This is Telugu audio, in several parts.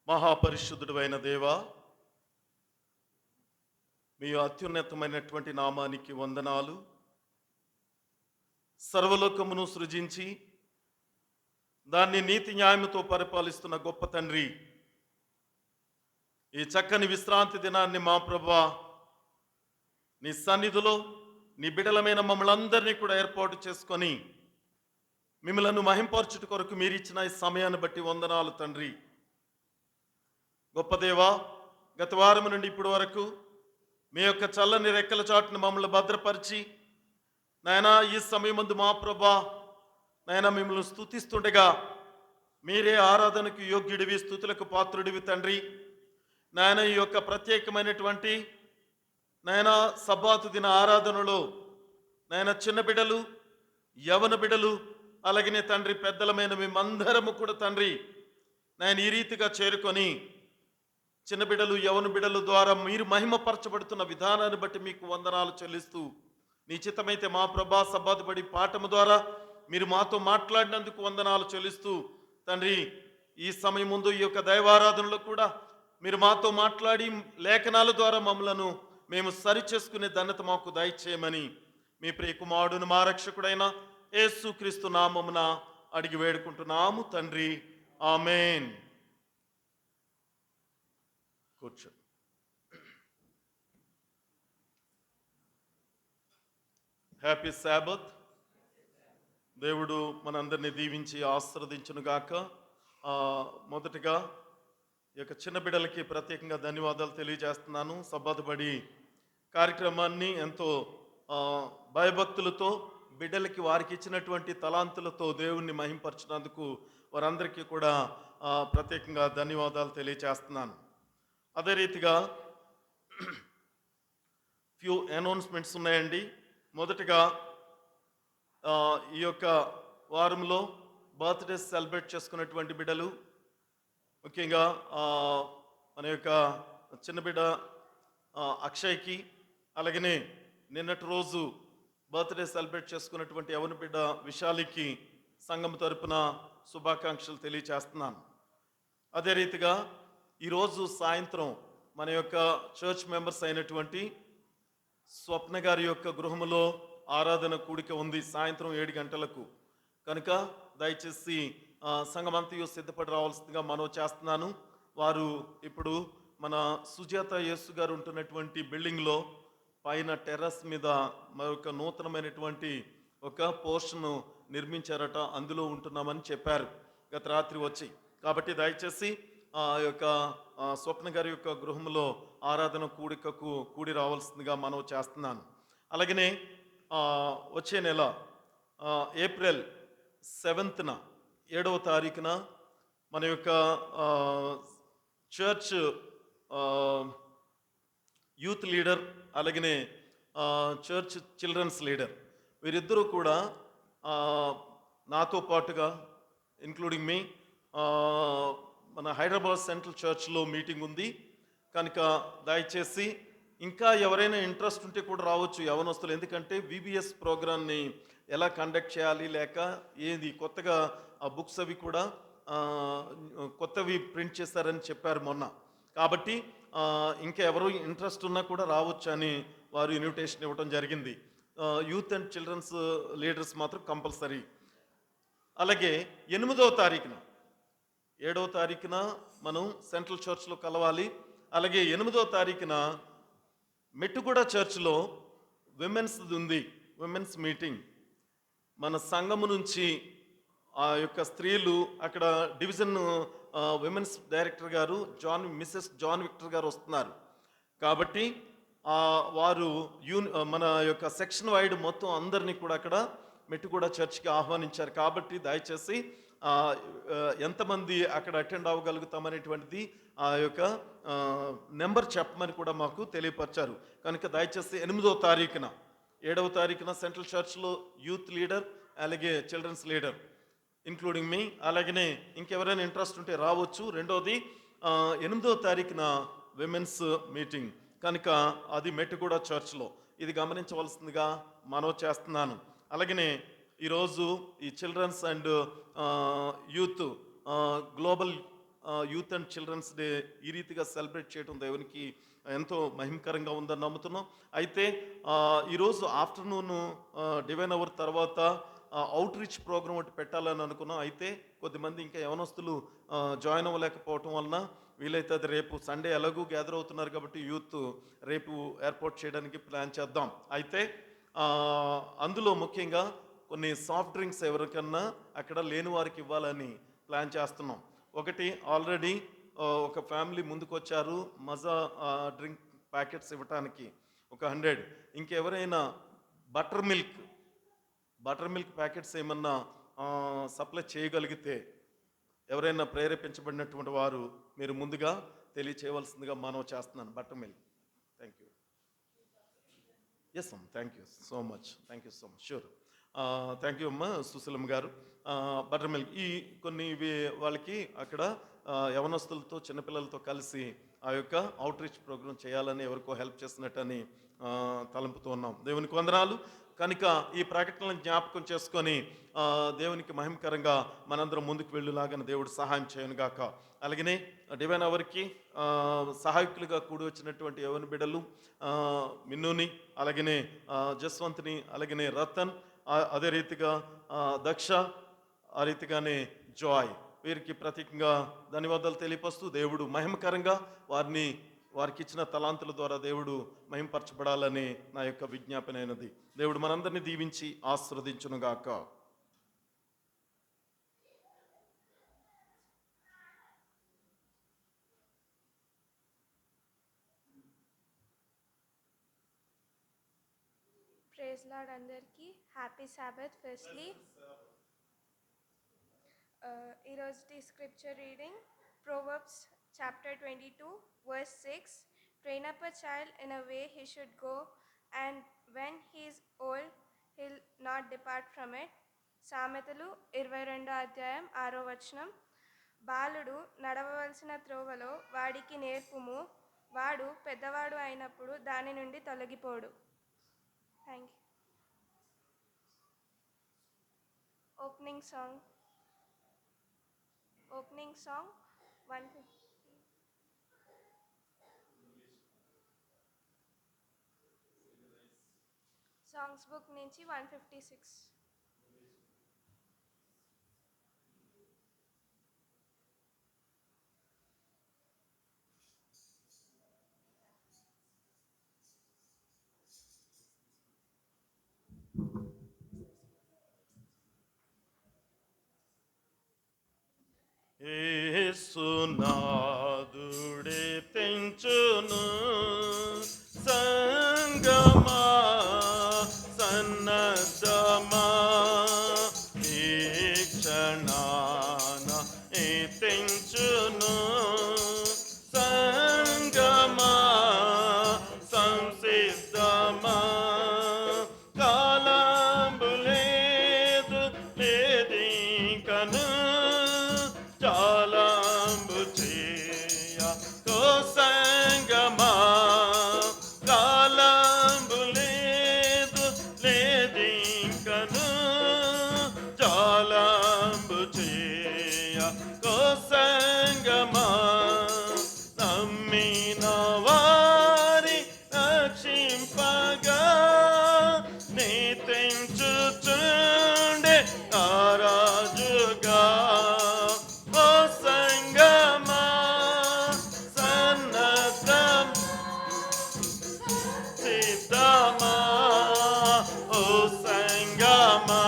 మహాపరిశుద్ధుడైన దేవా, మీ అత్యున్నతమైనటువంటి నామానికి వందనాలు. సర్వలోకమును సృజించి దాన్ని నీతి న్యాయముతో పరిపాలిస్తున్న గొప్ప తండ్రి, ఈ చక్కని విశ్రాంతి దినాన్ని మా ప్రభువా నీ సన్నిధిలో నీ బిడలమైన మమ్మల్ని అందరినీ కూడా ఏర్పాటు చేసుకొని మిమ్మలను మహింపరచుట కొరకు మీరు ఇచ్చిన ఈ సమయాన్ని బట్టి వందనాలు తండ్రి. గొప్ప దేవా, గత వారం నుండి ఇప్పటి వరకు మీ యొక్క చల్లని రెక్కల చాటును మమ్మల్ని భద్రపరిచి నాయనా ఈ సమయమందు మా ప్రభా నాయనా మిమ్మల్ని స్తుతిస్తుండగా మీరే ఆరాధనకు యోగ్యుడివి, స్తుతులకు పాత్రుడివి తండ్రి. నాయన ఈ యొక్క ప్రత్యేకమైనటువంటి నాయన సబ్బాతు దిన ఆరాధనలో నాయన చిన్న బిడ్డలు, యవన బిడ్డలు, అలాగనే తండ్రి పెద్దలమైన మేమందరము కూడా తండ్రి నాయన ఈ రీతిగా చేరుకొని చిన్న బిడ్డలు, యవన బిడ్డల ద్వారా మీరు మహిమపరచబడుతున్న విధానాన్ని బట్టి మీకు వందనాలు చెల్లిస్తూ, నీ చిత్తమైతే మా ప్రభా సబ్బాతు బడి పాఠము ద్వారా మీరు మాతో మాట్లాడినందుకు వందనాలు చెల్లిస్తూ తండ్రి, ఈ సమయం ముందు ఈ యొక్క దైవారాధనలో కూడా మీరు మాతో మాట్లాడి లేఖనాల ద్వారా మమ్మలను మేము సరి చేసుకునే ధన్యత మాకు దయచేయమని మీ ప్రియ కుమారుడును మా రక్షకుడైన యేసుక్రీస్తు నామమున అడిగి వేడుకుంటున్నాము తండ్రి, ఆమేన్. కూర్చో. Happy Sabbath. దేవుడు మనందరినీ దీవించి ఆశీర్వదించునుగాక. మొదటిగా ఈ యొక్క చిన్న బిడ్డలకి ప్రత్యేకంగా ధన్యవాదాలు తెలియజేస్తున్నాను. సబ్బాతు బడి కార్యక్రమాన్ని ఎంతో భయభక్తులతో బిడ్డలకి వారికి ఇచ్చినటువంటి తలాంతులతో దేవుణ్ణి మహింపరచినందుకు వారందరికీ కూడా ప్రత్యేకంగా ధన్యవాదాలు తెలియజేస్తున్నాను. అదే రీతిగా ఫ్యూ అనౌన్స్మెంట్స్ ఉన్నాయండి. మొదటిగా ఈ యొక్క వారంలో బర్త్డే సెలబ్రేట్ చేసుకున్నటువంటి బిడ్డలు, ముఖ్యంగా మన యొక్క చిన్న బిడ్డ అక్షయ్కి, అలాగనే నిన్నటి రోజు బర్త్డే సెలబ్రేట్ చేసుకున్నటువంటి యవన బిడ్డ విశాలికి సంఘం తరపున శుభాకాంక్షలు తెలియజేస్తున్నాను. అదే రీతిగా ఈరోజు సాయంత్రం మన యొక్క చర్చ్ మెంబర్స్ అయినటువంటి స్వప్న గారి యొక్క గృహములో ఆరాధన కూడిక ఉంది సాయంత్రం 7 గంటలకు. కనుక దయచేసి సంఘమంతయు సిద్ధపడి రావాల్సిందిగా మనవి చేస్తున్నాను. వారు ఇప్పుడు మన సుజాత యేసు గారు ఉంటున్నటువంటి బిల్డింగ్లో పైన టెర్రస్ మీద మరొక నూతనమైనటువంటి ఒక పోర్షన్ నిర్మించారట, అందులో ఉంటున్నామని చెప్పారు గత రాత్రి వచ్చి. కాబట్టి దయచేసి ఆ యొక్క స్వప్న గారి యొక్క గృహంలో ఆరాధన కూడికకు కూడి రావాల్సిందిగా మనవి చేస్తున్నాను. అలాగనే వచ్చే నెల ఏప్రిల్ 7న 7వ తారీఖున మన యొక్క చర్చ్ యూత్ లీడర్, అలాగనే చర్చ్ చిల్డ్రన్స్ లీడర్, వీరిద్దరూ కూడా నాతో పాటుగా ఇంక్లూడింగ్ మీ మన హైదరాబాద్ సెంట్రల్ చర్చ్లో మీటింగ్ ఉంది. కనుక దయచేసి ఇంకా ఎవరైనా ఇంట్రెస్ట్ ఉంటే కూడా రావచ్చు యవనస్తులు. ఎందుకంటే విబిఎస్ ప్రోగ్రామ్ని ఎలా కండక్ట్ చేయాలి, లేక ఏది కొత్తగా ఆ బుక్స్ అవి కూడా కొత్తవి ప్రింట్ చేస్తారని చెప్పారు మొన్న. కాబట్టి ఇంకా ఎవరు ఇంట్రెస్ట్ ఉన్నా కూడా రావచ్చు అని వారు ఇన్విటేషన్ ఇవ్వడం జరిగింది. యూత్ అండ్ చిల్డ్రన్స్ లీడర్స్ మాత్రం కంపల్సరీ. అలాగే 8వ తారీఖున 7వ తారీఖున మనం సెంట్రల్ చర్చ్లో కలవాలి. అలాగే 8వ తారీఖున మెట్టుగూడ చర్చ్లో విమెన్స్ ఉంది, విమెన్స్ మీటింగ్. మన సంఘము నుంచి ఆ యొక్క స్త్రీలు అక్కడ డివిజన్ విమెన్స్ డైరెక్టర్ గారు మిసెస్ జాన్ విక్టర్ గారు వస్తున్నారు. కాబట్టి వారు మన యొక్క సెక్షన్ వైడ్ మొత్తం అందరినీ కూడా అక్కడ మెట్టుగూడ చర్చ్కి ఆహ్వానించారు. కాబట్టి దయచేసి ఎంతమంది అక్కడ అటెండ్ అవ్వగలుగుతామనేటువంటిది ఆ యొక్క నెంబర్ చెప్పమని కూడా మాకు తెలియపరిచారు. కనుక దయచేసి 8వ తారీఖున 7వ తారీఖున సెంట్రల్ చర్చ్లో యూత్ లీడర్, అలాగే చిల్డ్రన్స్ లీడర్ ఇంక్లూడింగ్ మీ, అలాగనే ఇంకెవరైనా ఇంట్రెస్ట్ ఉంటే రావచ్చు. రెండవది 8వ తారీఖున విమెన్స్ మీటింగ్, కనుక అది మెట్టుగూడ చర్చ్లో. ఇది గమనించవలసిందిగా మనవి చేస్తున్నాను. అలాగనే ఈరోజు ఈ children's and youth global youth and children's day ఈ రీతిగా సెలబ్రేట్ చేయడం దేవునికి ఎంతో మహిమకరంగా ఉందని నమ్ముతున్నాం. అయితే ఈరోజు ఆఫ్టర్నూన్ డివైన్ అవర్ తర్వాత అవుట్ రీచ్ ప్రోగ్రామ్ ఒకటి పెట్టాలని అనుకున్నాం. అయితే కొద్దిమంది ఇంకా యవనస్తులు జాయిన్ అవ్వలేకపోవటం వలన వీలైతే అది రేపు సండే ఎలాగూ గ్యాదర్ అవుతున్నారు కాబట్టి యూత్ రేపు ఏర్పాటు చేయడానికి ప్లాన్ చేద్దాం. అయితే అందులో ముఖ్యంగా కొన్ని సాఫ్ట్ డ్రింక్స్ ఎవరికన్నా అక్కడ లేని వారికి ఇవ్వాలని ప్లాన్ చేస్తున్నాం. ఒకటి ఆల్రెడీ ఒక ఫ్యామిలీ ముందుకు వచ్చారు మజా డ్రింక్ ప్యాకెట్స్ ఇవ్వటానికి ఒక 100. ఇంకెవరైనా బటర్ మిల్క్ ప్యాకెట్స్ ఏమన్నా సప్లై చేయగలిగితే ఎవరైనా ప్రేరేపించబడినటువంటి వారు మీరు ముందుగా తెలియచేయవలసిందిగా మనవి చేస్తున్నాను. Butter milk. Thank you. Yes అమ్మ, thank you so much. Sure. Thank you అమ్మ సుశీలమ్మ గారు. బటర్ మిల్క్ ఈ కొన్ని వాళ్ళకి అక్కడ యవనస్తులతో చిన్నపిల్లలతో కలిసి ఆ యొక్క అవుట్ రీచ్ ప్రోగ్రామ్ చేయాలని ఎవరికో హెల్ప్ చేసినట్టని తలంపుతూ ఉన్నాం. దేవునికి వందనాలు. కనుక ఈ ప్రకటనలను జ్ఞాపకం చేసుకొని దేవునికి మహిమకరంగా మనందరం ముందుకు వెళ్ళేలాగా దేవుడు సహాయం చేయను గాక. అలాగనే డివైన్ అవర్కి సహాయకులుగా కూడి వచ్చినటువంటి యవన బిడ్డలు మిన్నుని, అలాగనే జస్వంత్ని, అలాగనే రతన్, అదే రీతిగా దక్ష, ఆ రీతిగానే జాయ్, వీరికి ప్రత్యేకంగా ధన్యవాదాలు తెలియపరుస్తూ దేవుడు మహిమకరంగా వారికి ఇచ్చిన తలాంతుల ద్వారా దేవుడు మహింపరచబడాలని నా యొక్క విజ్ఞాపన అయినది. దేవుడు మనందరినీ దీవించి ఆశీర్వదించునుగాక. ప్రైజ్ లార్డ్ అందరికీ. Happy Sabbath. ఫస్ట్లీ ఈరోజు scripture reading Proverbs chapter 22 verse 6. Train up a child in a way he should go, and when he is old he'll not depart from it. సామెతలు 22వ అధ్యాయం 6వ వచనం. బాలుడు నడవవలసిన త్రోవలో వాడికి నేర్పుము, వాడు పెద్దవాడు అయినప్పుడు దాని నుండి తొలగిపోడు. Thank you. Opening song 150. Songs book నుంచి 156. యేసునాథుడే తెంచును సంగమా సన్నద్ధమా ఈ క్షణాన తెంచును సంగమా సంసిద్ధమా కాలంబు లేదు లేదింకను చాలంబు చేయ కోసంగమా కాలంబు లేదు లేదింకను చాలంబు చేయ కోసంగమా నమ్మిన వారి రక్షింపగా నీ తెంచుచుండే రాజుగా సంగమా సన్నద్ధం సిద్ధమా ఓ సంగమా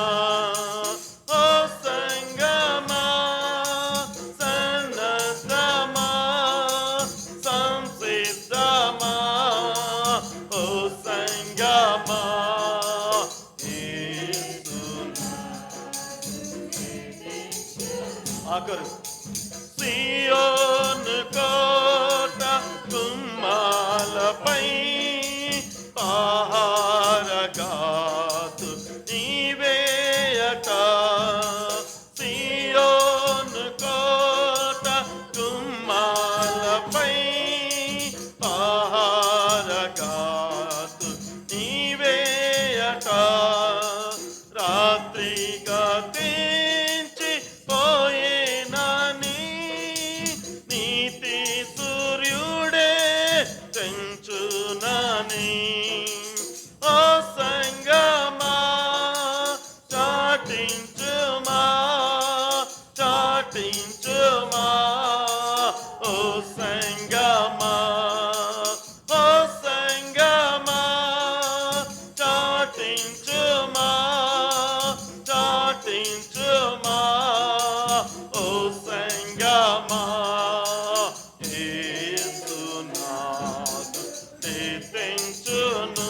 సన్నద్ధమా సంసిద్ధమా ఓ సంగమా ఆఖరు సియోను కోట కుమ్మాలపై పహారగాతు నీవేయట సియోను కోట కుమ్మాలపై పహారగాతు నీవేయట రాత్రి గతించి పోయేనా కీర్తించుమా చాటించుమా ఓ సంగమా యేసునాథు కీర్తించును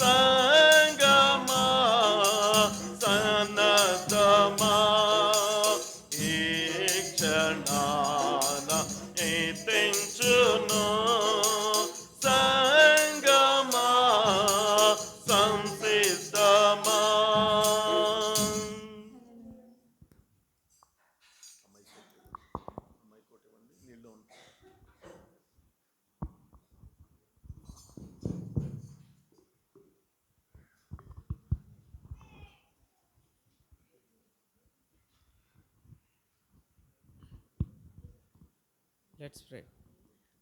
సంగమా సన్నద్ధమా ఈ క్షణాన కీర్తించును సంగమా సంసిద్ధమా. Let's pray.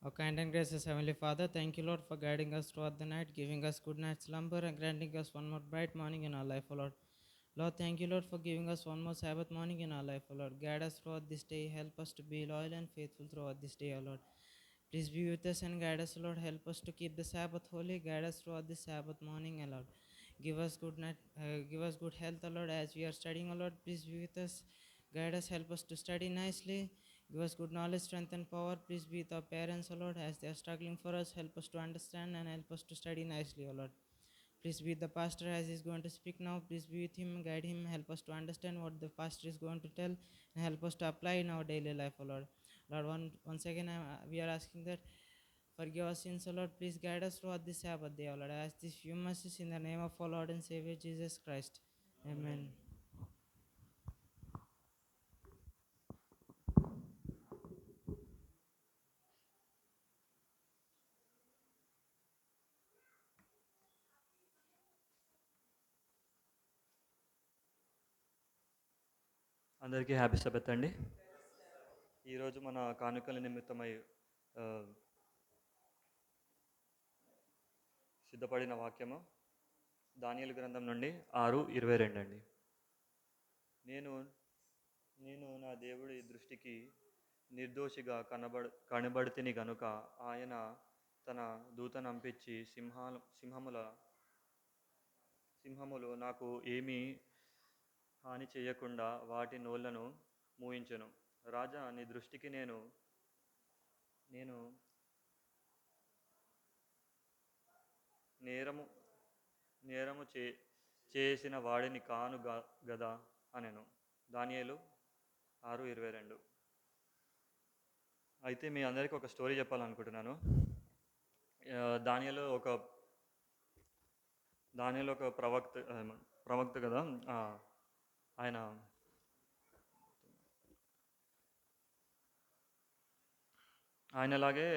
Our kind and gracious Heavenly Father, thank you, Lord, for guiding us throughout the night, giving us good night's slumber, and granting us one more bright morning in our life, O Lord. Lord, thank you, Lord, for giving us one more Sabbath morning in our life, O Lord. Guide us throughout this day. Help us to be loyal and faithful throughout this day, O Lord. Please be with us and guide us, O Lord. Help us to keep the Sabbath holy. Guide us throughout this Sabbath morning, O Lord. Give us good night. Give us good health, O Lord, as we are studying, O Lord. Please be with us. Guide us. Help us to study nicely. Give us good knowledge, strength, and power. Please be with our parents, O Lord, as they are struggling for us. Help us to understand and help us to study nicely, O Lord. Please be with the pastor as he is going to speak now. Please be with him, guide him, help us to understand what the pastor is going to tell, and help us to apply in our daily life, O Lord. Lord, once again, we are asking that forgive our sins, O Lord. Please guide us throughout this Sabbath day, O Lord. I ask these few mercies in the name of our Lord and Savior Jesus Christ. Amen. అందరికీ హ్యాపీ సబత్ అండి. ఈరోజు మన కానుకల నిమిత్తమై ఆ, సిద్ధపడిన వాక్యము దానియేలు గ్రంథం నుండి 6:22 అండి. నేను నేను నా దేవుడి దృష్టికి నిర్దోషిగా కనబడితిని గనుక ఆయన తన దూతను పంపించి సింహములు నాకు ఏమీ హాని చేయకుండా వాటి నోళ్లను మూయించెను. రాజా, నీ దృష్టికి నేను నేరము నేరము చేసిన వాడిని కాను గదా అనెను. దానియేలు 6:22. అయితే మీ అందరికీ ఒక స్టోరీ చెప్పాలనుకుంటున్నాను. దానియేలు ఒక ప్రవక్త కదా. ఆయన ఆయనలాగే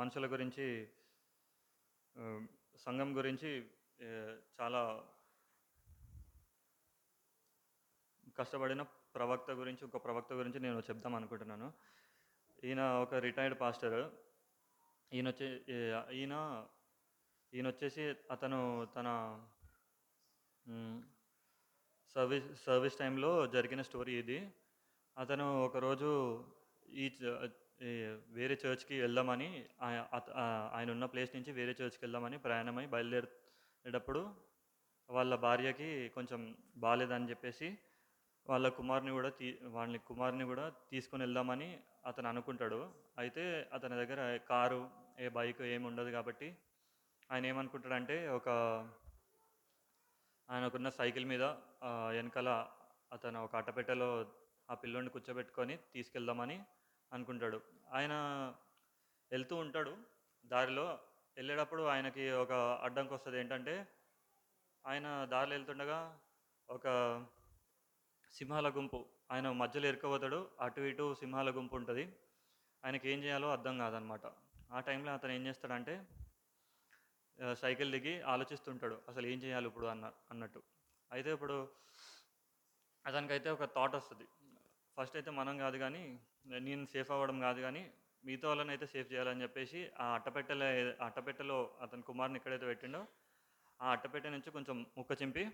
మనుషుల గురించి, సంఘం గురించి చాలా కష్టపడిన ఒక ప్రవక్త గురించి నేను చెప్దాం అనుకుంటున్నాను. ఈయన ఒక రిటైర్డ్ పాస్టర్. ఈయన వచ్చేసి అతను తన సర్వీస్ టైంలో జరిగిన స్టోరీ ఇది. అతను ఒకరోజు వేరే చర్చ్కి వెళ్దామని, ఆయన ఉన్న ప్లేస్ నుంచి వేరే చర్చ్కి వెళ్దామని ప్రయాణమై బయలుదేరేటప్పుడు వాళ్ళ భార్యకి కొంచెం బాగాలేదని చెప్పేసి వాళ్ళ కుమార్ని కూడా తీసుకొని వెళ్దామని అతను అనుకుంటాడు. అయితే అతని దగ్గర కారు, బైక్ ఏమి ఉండదు కాబట్టి ఆయన ఏమనుకుంటాడంటే ఆయనకున్న సైకిల్ మీద వెనకాల అతను ఒక అట్టపెట్టెలో ఆ పిల్లోడిని కూర్చోబెట్టుకొని తీసుకెళ్దామని అనుకుంటాడు. ఆయన వెళ్తూ ఉంటాడు. దారిలో వెళ్ళేటప్పుడు ఆయనకి ఒక అడ్డంకి వస్తుంది. ఏంటంటే ఆయన దారిలో వెళ్తుండగా ఒక సింహాల గుంపు, ఆయన మధ్యలో ఇరుక్కుపోతాడు. అటు ఇటు సింహాల గుంపు ఉంటుంది. ఆయనకి ఏం చేయాలో అర్థం కాదనమాట. ఆ టైంలో అతను ఏం చేస్తాడంటే సైకిల్ దిగి ఆలోచిస్తుంటాడు, అసలు ఏం చేయాలి ఇప్పుడు అన్నట్టు. అయితే ఇప్పుడు అతనికైతే ఒక థాట్ వస్తుంది. ఫస్ట్ అయితే మనం కాదు కానీ, నేను సేఫ్ అవ్వడం కాదు కానీ మిగతా వాళ్ళని అయితే సేఫ్ చేయాలని చెప్పేసి ఆ అట్టపెట్టెలో అతని కుమారుని ఎక్కడైతే పెట్టిండో ఆ అట్టపెట్టె నుంచి కొంచెం ముక్క చింపి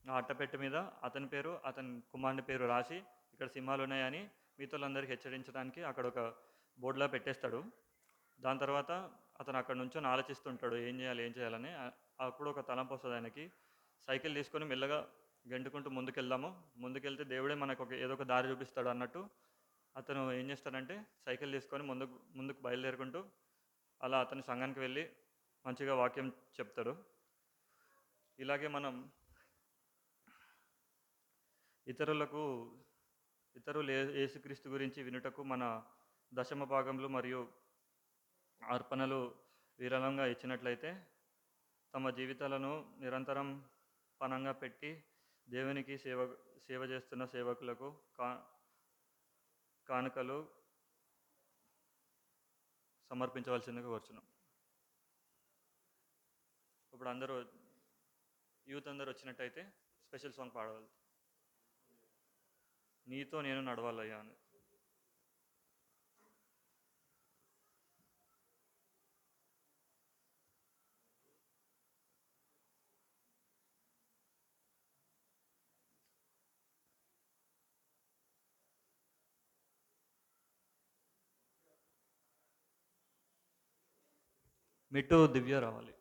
ఆ అట్టపెట్టె మీద అతని పేరు, అతని కుమారుని పేరు రాసి ఇక్కడ సింహాలు ఉన్నాయని మిగతా వాళ్ళందరికీ హెచ్చరించడానికి అక్కడ ఒక బోర్డులా పెట్టేస్తాడు. దాని తర్వాత అతను అక్కడ నుంచొని ఆలోచిస్తుంటాడు ఏం చేయాలని. అప్పుడు ఒక తలంపు వస్తుంది ఆయనకి. సైకిల్ తీసుకొని మెల్లగా గెంటుకుంటూ ముందుకెళ్తే దేవుడే మనకు ఏదో ఒక దారి చూపిస్తాడు అన్నట్టు అతను ఏం చేస్తాడంటే సైకిల్ తీసుకొని ముందుకు బయలుదేరుకుంటూ అలా అతని సంఘానికి వెళ్ళి మంచిగా వాక్యం చెప్తాడు. ఇలాగే మనం ఇతరులకు ఇతరులు యేసుక్రీస్తు గురించి వినుటకు మన దశమ భాగములు మరియు అర్పణలు విరాళంగా ఇచ్చినట్లయితే తమ జీవితాలను నిరంతరం పణంగా పెట్టి దేవునికి సేవ చేస్తున్న సేవకులకు కానుకలు సమర్పించవలసిందిగా కోరుచున్నాం. ఇప్పుడు అందరూ యూత్ అందరూ వచ్చినట్టయితే స్పెషల్ సాంగ్ పాడవాలి. నీతో నేను నడవాలయ్యా అని. మిట్టు దివ్య రావాలి.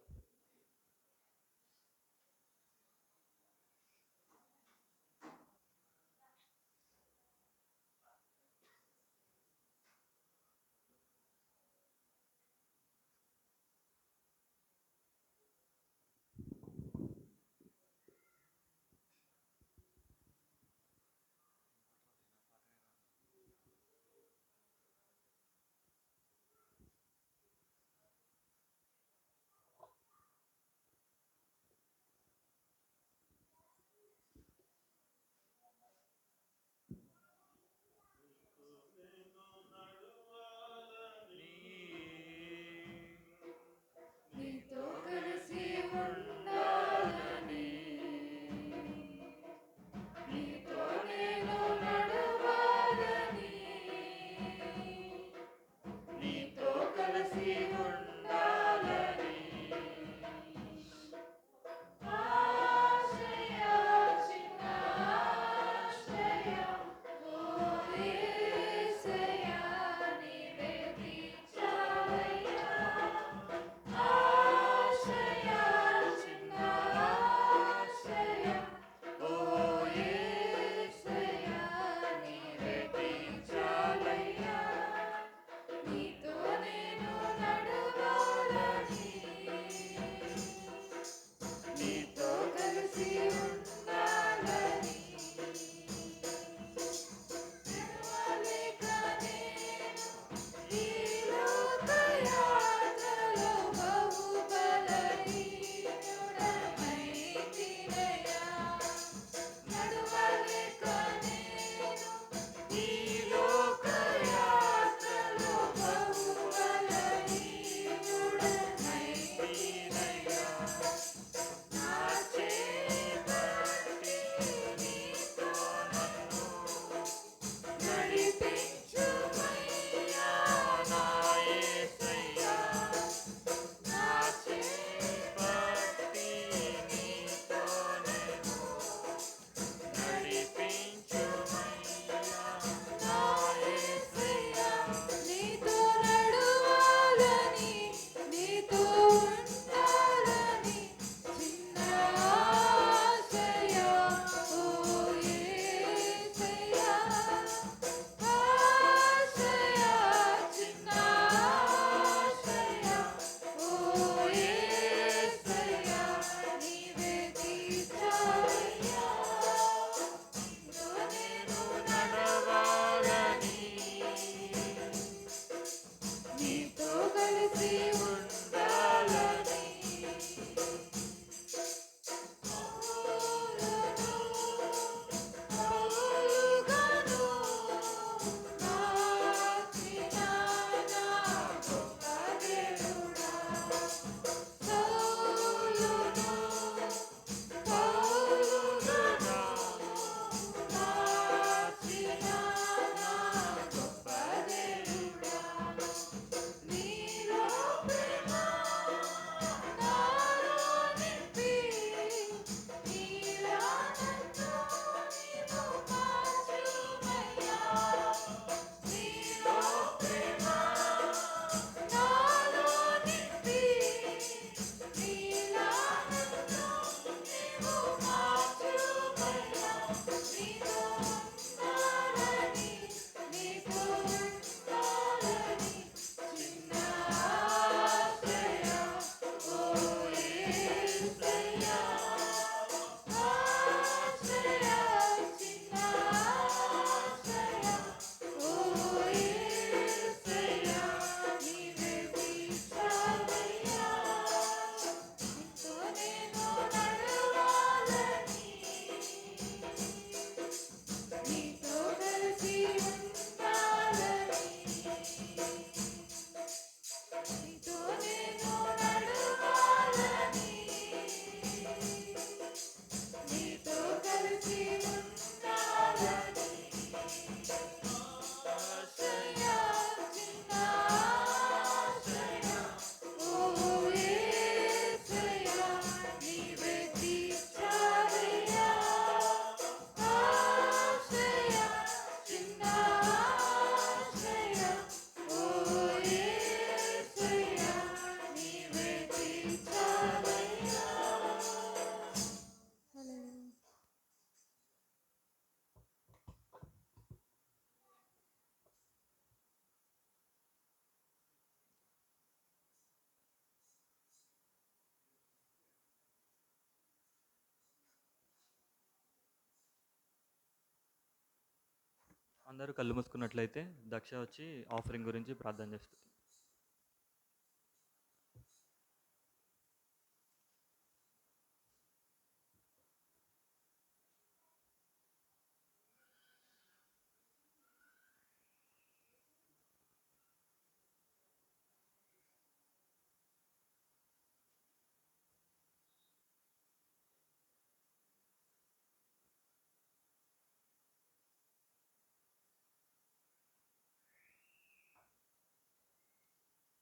అందరూ కళ్ళు మూసుకున్నట్లయితే దక్ష వచ్చి ఆఫరింగ్ గురించి ప్రార్థన చేస్తుంది.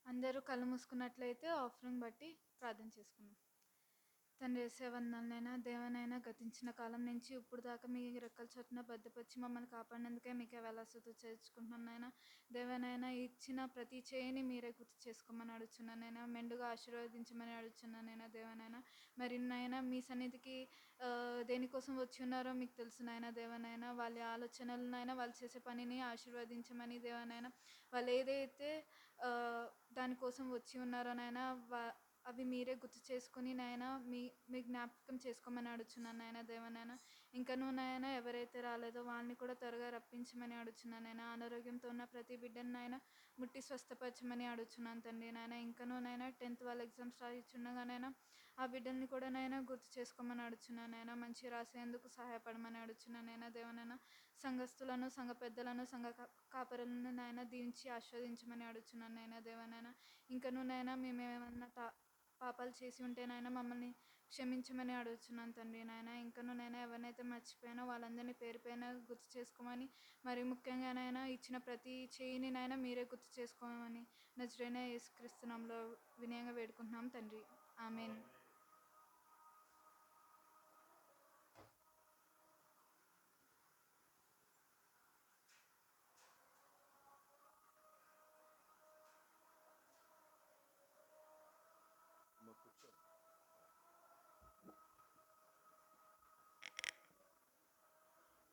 అందరూ కళ్ళు మూసుకున్నట్లయితే ఆఫరింగ్ బట్టి ప్రార్థన చేసుకుందాం. తండ్రి యేసయ్య వందనాలనైనా దేవనైనా గతించిన కాలం నుంచి ఇప్పుడు దాకా మీ రెక్కల చోటున భద్రపరిచి మమ్మల్ని కాపాడినందుకే మీకే వేలాసుతూ చేర్చుకుంటున్నానైనా. దేవనైనా ఇచ్చిన ప్రతి చేయిని మీరే గుర్తు చేసుకోమని అడుగుతున్నానైనా, మెండుగా ఆశీర్వదించమని అడుగుతున్నానైనా. దేవనైనా మరి నైనా మీ సన్నిధికి దేనికోసం వచ్చి ఉన్నారో మీకు తెలుసునైనా. దేవనైనా వాళ్ళ ఆలోచనలనైనా వాళ్ళు చేసే పనిని ఆశీర్వదించమని. దేవనైనా వాళ్ళు ఏదైతే దానికోసం వచ్చి ఉన్నారోనైనా అవి మీరే గుర్తు చేసుకుని నాయన మీ జ్ఞాపకం చేసుకోమని అడుగుతున్నాను నాయన. దేవనైనా ఇంకనూ నాయన ఎవరైతే రాలేదో వాళ్ళని కూడా త్వరగా రప్పించమని అడుగుతున్నాను నాయన. అనారోగ్యంతో ఉన్న ప్రతి బిడ్డను నాయన ముట్టి స్వస్థపరచమని అడుగుతున్నాను తండ్రి నాయన. ఇంకనూ నాయన 10th వాళ్ళ ఎగ్జామ్స్ రాయిచుండగానైనా ఆ బిడ్డల్ని కూడా నాయన గుర్తు చేసుకోమని అడుగుతున్నాను నాయన. మంచి రాసేందుకు సహాయపడమని అడుగుతున్నాను నాయన. దేవనైనా సంఘస్థులను, సంఘ పెద్దలను, సంఘ కాపరులను నాయన దీవించి ఆస్వాదించమని అడుగుతున్నాను నాయన. దేవనైనా ఇంకనూ నాయన మేమేమన్నా పాపాలు చేసి ఉంటే నాయన మమ్మల్ని క్షమించమని అడుగుతున్నాను తండ్రి నాయన. ఇంకనూ నేను ఎవరినైతే మర్చిపోయానో వాళ్ళందరినీ పేరు పైన గుర్తు చేసుకోమని, మరి ముఖ్యంగా నాయన ఇచ్చిన ప్రతి చేయిని నాయన మీరే గుర్తు చేసుకోమని నజరేయుడైన యేసుక్రీస్తు నామములో వినయంగా వేడుకుంటున్నాం తండ్రి. ఆమేన్.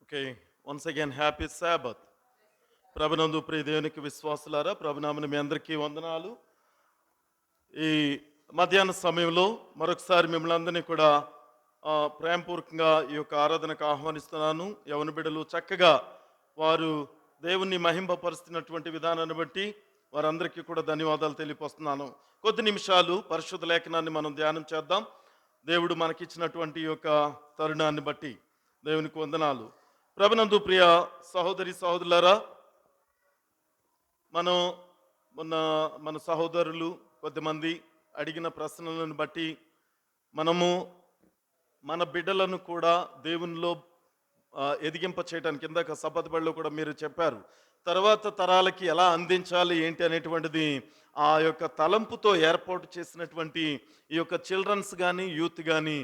Okay, once again happy Sabbath. ప్రభునందు ప్రియ దేవునికి విశ్వాసులారా, ప్రభునామని మీ అందరికీ వందనాలు. ఈ మధ్యాహ్న సమయంలో మరొకసారి మిమ్మల్ని అందరినీ కూడా ప్రేమపూర్వకంగా ఈ యొక్క ఆరాధనకు ఆహ్వానిస్తున్నాను. యవన బిడ్డలు చక్కగా వారు దేవుణ్ణి మహింపరుస్తున్నటువంటి విధానాన్ని బట్టి వారందరికీ కూడా ధన్యవాదాలు తెలియపరుస్తున్నాను. కొద్ది నిమిషాలు పరిశుద్ధ లేఖనాన్ని మనం ధ్యానం చేద్దాం. దేవుడు మనకిచ్చినటువంటి ఈ యొక్క తరుణాన్ని బట్టి దేవునికి వందనాలు. ప్రభునందు ప్రియ సహోదరి సహోదరులారా, మన సహోదరులు కొద్దిమంది అడిగిన ప్రశ్నలను బట్టి మనము మన బిడ్డలను కూడా దేవునిలో ఎదిగింప చేయడానికి, ఇందాక సపతిబడిలో కూడా మీరు చెప్పారు, తర్వాత తరాలకి ఎలా అందించాలి ఏంటి అనేటువంటిది ఆ యొక్క తలంపుతో ఏర్పాటు చేసినటువంటి ఈ యొక్క చిల్డ్రన్స్ కానీ యూత్ కానీ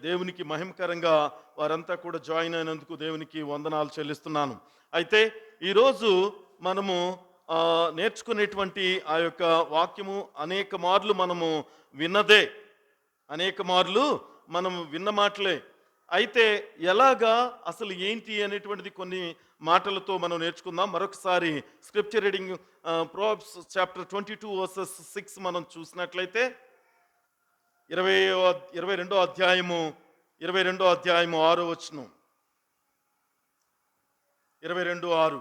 దేవునికి మహిమకరంగా వారంతా కూడా జాయిన్ అయినందుకు దేవునికి వందనాలు చెల్లిస్తున్నాను. అయితే ఈరోజు మనము నేర్చుకునేటువంటి ఆ యొక్క వాక్యము అనేక మార్లు మనము విన్నదే, అనేక మార్లు మనం విన్న మాటలే. అయితే ఎలాగా అసలు ఏంటి అనేటువంటిది కొన్ని మాటలతో మనం నేర్చుకుందాం. మరొకసారి scripture reading Proverbs chapter 22 versus 6 మనం చూసినట్లయితే 22వ అధ్యాయము 6వ వచనం. 22:6.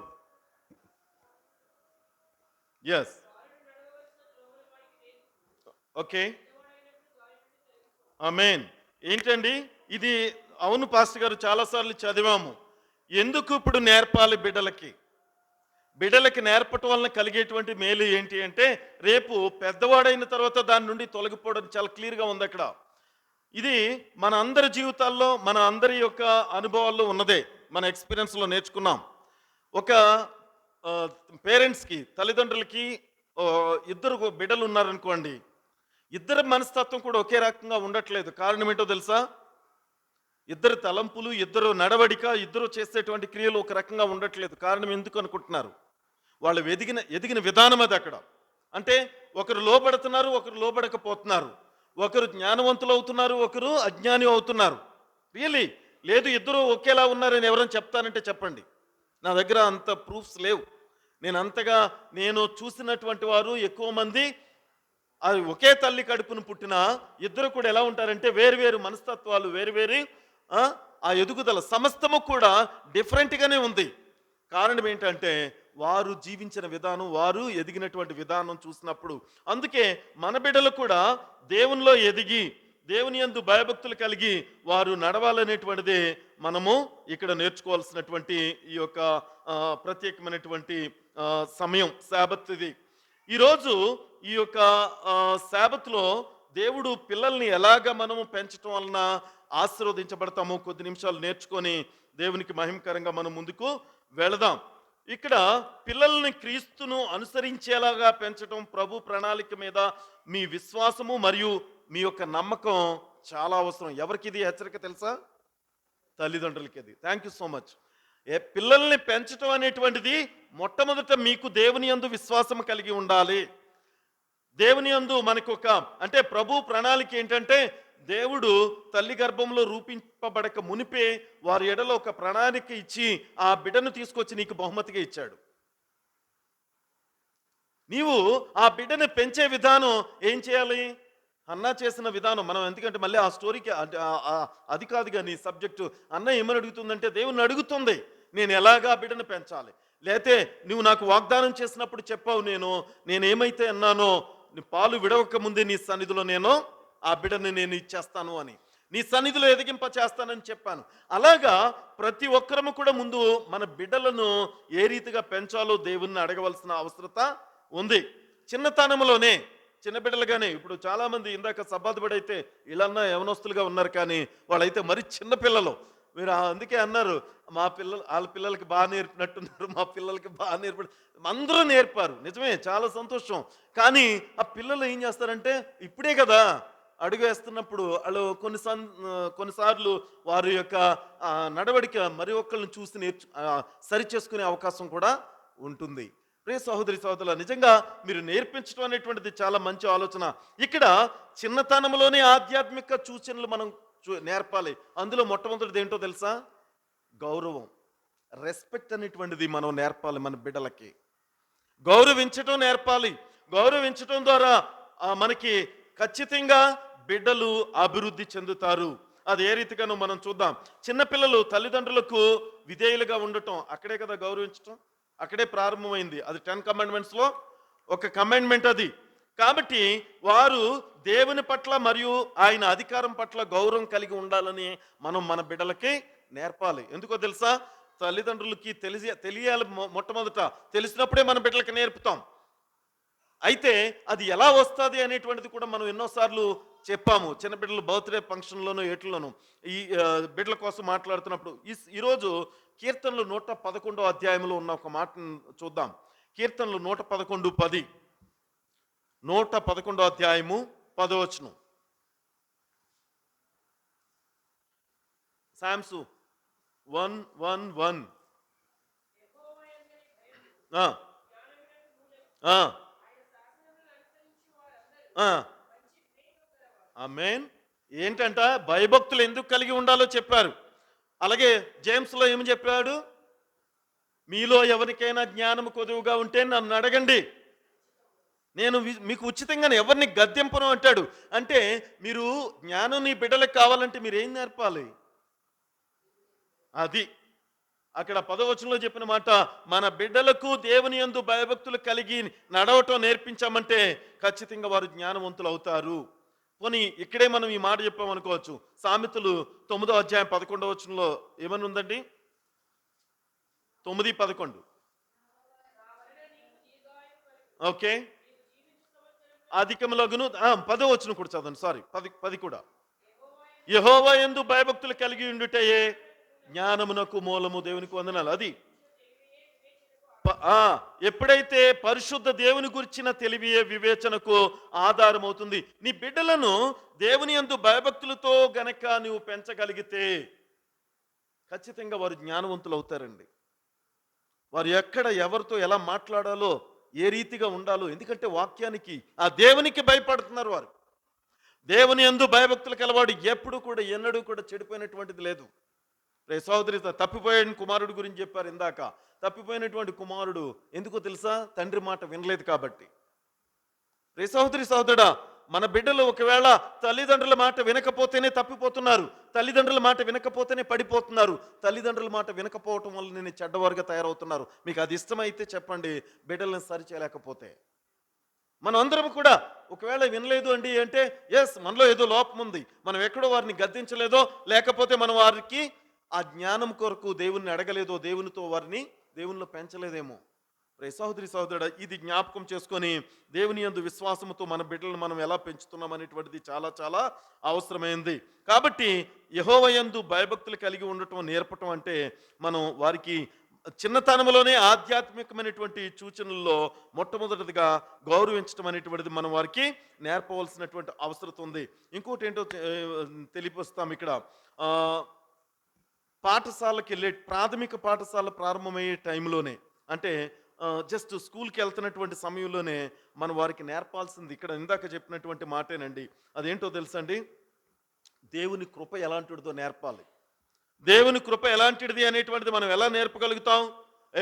ఎస్, ఓకే, ఆమేన్. ఏంటండి ఇది? అవును పాస్టర్ గారు, చాలాసార్లు చదివాము. ఎందుకు ఇప్పుడు నేర్పాలి బిడ్డలకి నేర్పటం వలన కలిగేటువంటి మేలు ఏంటి అంటే, రేపు పెద్దవాడైన తర్వాత దాని నుండి తొలగిపోవడం చాలా క్లియర్గా ఉంది అక్కడ. ఇది మన అందరి జీవితాల్లో, మన అందరి యొక్క అనుభవాల్లో ఉన్నదే, మన ఎక్స్పీరియన్స్లో నేర్చుకున్నాం. ఒక పేరెంట్స్కి, తల్లిదండ్రులకి ఇద్దరు బిడ్డలు ఉన్నారనుకోండి, ఇద్దరి మనస్తత్వం కూడా ఒకే రకంగా ఉండట్లేదు. కారణం ఏంటో తెలుసా? ఇద్దరు తలంపులు, ఇద్దరు నడవడిక, ఇద్దరు చేసేటువంటి క్రియలు ఒక రకంగా ఉండట్లేదు. కారణం ఎందుకు అనుకుంటున్నారు? వాళ్ళు ఎదిగిన విధానం అది అక్కడ. అంటే ఒకరు లోబడుతున్నారు, ఒకరు లోబడకపోతున్నారు. ఒకరు జ్ఞానవంతులు అవుతున్నారు, ఒకరు అజ్ఞాని అవుతున్నారు. రియలీ లేదు, ఇద్దరు ఒకేలా ఉన్నారని ఎవరైనా చెప్తానంటే చెప్పండి. నా దగ్గర అంత ప్రూఫ్స్ లేవు. నేను చూసినటువంటి వారు ఎక్కువ మంది అది ఒకే తల్లి కడుపును పుట్టిన ఇద్దరు కూడా ఎలా ఉంటారంటే వేరువేరు మనస్తత్వాలు, వేరువేరు ఆ ఎదుగుదల సమస్తము కూడా డిఫరెంట్గానే ఉంది. కారణం ఏంటంటే వారు జీవించిన విధానం, వారు ఎదిగినటువంటి విధానం చూసినప్పుడు. అందుకే మన బిడ్డలు కూడా దేవునిలో ఎదిగి దేవుని యందు భయభక్తులు కలిగి వారు నడవాలనేటువంటిది మనము ఇక్కడ నేర్చుకోవాల్సినటువంటి ఈ యొక్క ప్రత్యేకమైనటువంటి సమయం శాబత్ ఇది. ఈరోజు ఈ యొక్క శాబత్లో దేవుడు పిల్లల్ని ఎలాగ మనము పెంచటం వలన ఆశీర్వదించబడతామో కొద్ది నిమిషాలు నేర్చుకొని దేవునికి మహిమకరంగా మనం ముందుకు వెళదాం. ఇక్కడ పిల్లల్ని క్రీస్తును అనుసరించేలాగా పెంచడం ప్రభు ప్రణాళిక మీద మీ విశ్వాసము మరియు మీ యొక్క నమ్మకం చాలా అవసరం. ఎవరికి ఇది హెచ్చరిక తెలుసా? తల్లిదండ్రులకి ఇది. Thank you so much. పిల్లల్ని పెంచడం అనేటువంటిది మొట్టమొదట మీకు దేవుని యందు విశ్వాసం కలిగి ఉండాలి. దేవుని యందు మనకొక అంటే ప్రభు ప్రణాళిక ఏంటంటే దేవుడు తల్లి గర్భంలో రూపింపబడక మునిపే వారి ఎడలో ఒక ప్రణాళిక ఇచ్చి ఆ బిడ్డను తీసుకొచ్చి నీకు బహుమతిగా ఇచ్చాడు. నీవు ఆ బిడ్డను పెంచే విధానం ఏం చేయాలి? అన్న చేసిన విధానం మనం, ఎందుకంటే మళ్ళీ ఆ స్టోరీకి అది కాదు కానీ సబ్జెక్టు. అన్న ఏమని అడుగుతుందంటే దేవుని అడుగుతుంది నేను ఎలాగా బిడ్డను పెంచాలి. లేతే నువ్వు నాకు వాగ్దానం చేసినప్పుడు చెప్పావు నేనేమైతే అన్నానో పాలు విడవక ముందే నీ సన్నిధిలో నేను ఆ బిడ్డని నేను ఇచ్చేస్తాను అని, నీ సన్నిధిలో ఎదిగింప చేస్తానని చెప్పాను. అలాగా ప్రతి ఒక్కరము కూడా ముందు మన బిడ్డలను ఏ రీతిగా పెంచాలో దేవుణ్ణి అడగవలసిన అవసరత ఉంది. చిన్నతనంలోనే చిన్న బిడ్డలుగానే. ఇప్పుడు చాలామంది ఇందాక సబ్బాతుబడైతే వీళ్ళన్నా యవనస్తులుగా ఉన్నారు, కానీ వాళ్ళైతే మరి చిన్న పిల్లలు. మీరు అందుకే అన్నారు వాళ్ళ పిల్లలకి బాగా నేర్పినట్టున్నారు, మా పిల్లలకి బాగా అందరూ నేర్పారు. నిజమే, చాలా సంతోషం. కానీ ఆ పిల్లలు ఏం చేస్తారంటే ఇప్పుడే కదా అడుగు వేస్తున్నప్పుడు వాళ్ళు కొన్నిసార్లు వారి యొక్క నడవడిక మరి ఒక్కళ్ళని చూసి సరి చేసుకునే అవకాశం కూడా ఉంటుంది. ప్రియ సహోదరి సహోదరుల, నిజంగా మీరు నేర్పించడం అనేటువంటిది చాలా మంచి ఆలోచన. ఇక్కడ చిన్నతనంలోనే ఆధ్యాత్మిక సూచనలు మనం నేర్పాలి. అందులో మొట్టమొదటిది ఏంటో తెలుసా? గౌరవం, రెస్పెక్ట్ అనేటువంటిది మనం నేర్పాలి. మన బిడ్డలకి గౌరవించటం నేర్పాలి. గౌరవించటం ద్వారా మనకి ఖచ్చితంగా బిడ్డలు అభివృద్ధి చెందుతారు. అది ఏ రీతిగానో మనం చూద్దాం. చిన్నపిల్లలు తల్లిదండ్రులకు విధేయులుగా ఉండటం, అక్కడే కదా గౌరవించటం, అక్కడే ప్రారంభమైంది. అది 10 కమాండ్మెంట్స్లో ఒక కమాండ్మెంట్ అది. కాబట్టి వారు దేవుని పట్ల మరియు ఆయన అధికారం పట్ల గౌరవం కలిగి ఉండాలని మనం మన బిడ్డలకి నేర్పాలి. ఎందుకో తెలుసా? తల్లిదండ్రులకి తెలియాలి. మొట్టమొదట తెలిసినప్పుడే మన బిడ్డలకి నేర్పుతాం. అయితే అది ఎలా వస్తుంది అనేటువంటిది కూడా మనం ఎన్నోసార్లు చెప్పాము. చిన్న బిడ్డలు బర్త్డే ఫంక్షన్లోనూ ఏట్లోనూ ఈ బిడ్డల కోసం మాట్లాడుతున్నప్పుడు ఈరోజు కీర్తనలు 111వ అధ్యాయంలో ఉన్న ఒక మాటను చూద్దాం. కీర్తనలు 111:10. 111వ అధ్యాయము 10వ వచనం. సామ్సు 1:1. ఆమేన్. ఏంటంట? భయభక్తులు ఎందుకు కలిగి ఉండాలో చెప్పారు. అలాగే జేమ్స్లో ఏమి చెప్పాడు? మీలో ఎవరికైనా జ్ఞానం కొదువుగా ఉంటే నన్ను అడగండి, నేను మీకు ఉచితంగానే ఎవరిని గద్దెంపను అంటాడు. అంటే మీరు జ్ఞానం నీ బిడ్డలకు కావాలంటే మీరు ఏం నేర్పాలి? అది అక్కడ 10వ వచనంలో చెప్పిన మాట. మన బిడ్డలకు దేవుని యందు భయభక్తులు కలిగి నడవటం నేర్పించామంటే ఖచ్చితంగా వారు జ్ఞానవంతులు అవుతారు. పోనీ ఇక్కడే మనం ఈ మాట చెప్పామనుకోవచ్చు. సామెతలు 9వ అధ్యాయం 11వ వచనంలో ఏమని ఉందండి? 9:11. ఓకే, అధికములగును 10వ వచనం కూడా చదవండి. సారీ, 10 కూడా. యెహోవా యందు భయభక్తులు కలిగి ఉండుటయే జ్ఞానమునకు మూలము. దేవునికి వందనాలు. అది ఎప్పుడైతే పరిశుద్ధ దేవుని గురించిన తెలివియే వివేచనకు ఆధారం అవుతుంది. నీ బిడ్డలను దేవుని యందు భయభక్తులతో గనక నువ్వు పెంచగలిగితే ఖచ్చితంగా వారు జ్ఞానవంతులు అవుతారండి. వారు ఎక్కడ ఎవరితో ఎలా మాట్లాడాలో, ఏ రీతిగా ఉండాలో, ఎందుకంటే వాక్యానికి ఆ దేవునికి భయపడుతున్నారు వారు. దేవుని యందు భయభక్తులు కలవాడు ఎప్పుడు కూడా ఎన్నడూ కూడా చెడిపోయినటువంటిది లేదు. సహోదరి, తప్పిపోయిన కుమారుడు గురించి చెప్పారు ఇందాక. తప్పిపోయినటువంటి కుమారుడు ఎందుకో తెలుసా? తండ్రి మాట వినలేదు కాబట్టి. సహోదరి సహోదరుడా, మన బిడ్డలు ఒకవేళ తల్లిదండ్రుల మాట వినకపోతేనే తప్పిపోతున్నారు, తల్లిదండ్రుల మాట వినకపోతేనే పడిపోతున్నారు, తల్లిదండ్రుల మాట వినకపోవటం వల్ల నేను చెడ్డవారుగా తయారవుతున్నారు. మీకు అది ఇష్టమైతే చెప్పండి, బిడ్డలను సరి చేయలేకపోతే. మనం అందరం కూడా ఒకవేళ వినలేదు అండి అంటే ఎస్, మనలో ఏదో లోపం ఉంది, మనం ఎక్కడో వారిని గద్దించలేదో, లేకపోతే మనం వారికి ఆ జ్ఞానం కొరకు దేవుణ్ణి అడగలేదో, దేవునితో వారిని దేవునిలో పెంచలేదేమో. సహోదరి సహోదరుడు, ఇది జ్ఞాపకం చేసుకొని దేవుని యందు విశ్వాసముతో మన బిడ్డలను మనం ఎలా పెంచుతున్నాం అనేటువంటిది చాలా చాలా అవసరమైంది. కాబట్టి యెహోవా యందు భయభక్తులు కలిగి ఉండటం నేర్పటం అంటే మనం వారికి చిన్నతనంలోనే ఆధ్యాత్మికమైనటువంటి సూచనల్లో మొట్టమొదటిదిగా గౌరవించడం అనేటువంటిది మనం వారికి నేర్పవలసినటువంటి అవసరం ఉంది. ఇంకోటి ఏంటో తెలియపరుస్తాం ఇక్కడ. పాఠశాలకి వెళ్ళే, ప్రాథమిక పాఠశాల ప్రారంభమయ్యే టైంలోనే, అంటే జస్ట్ స్కూల్కి వెళ్తున్నటువంటి సమయంలోనే మనం వారికి నేర్పాల్సింది ఇక్కడ ఇందాక చెప్పినటువంటి మాటేనండి. అదేంటో తెలుసండి, దేవుని కృప ఎలాంటిదో నేర్పాలి. దేవుని కృప ఎలాంటిది అనేటువంటిది మనం ఎలా నేర్పగలుగుతాం?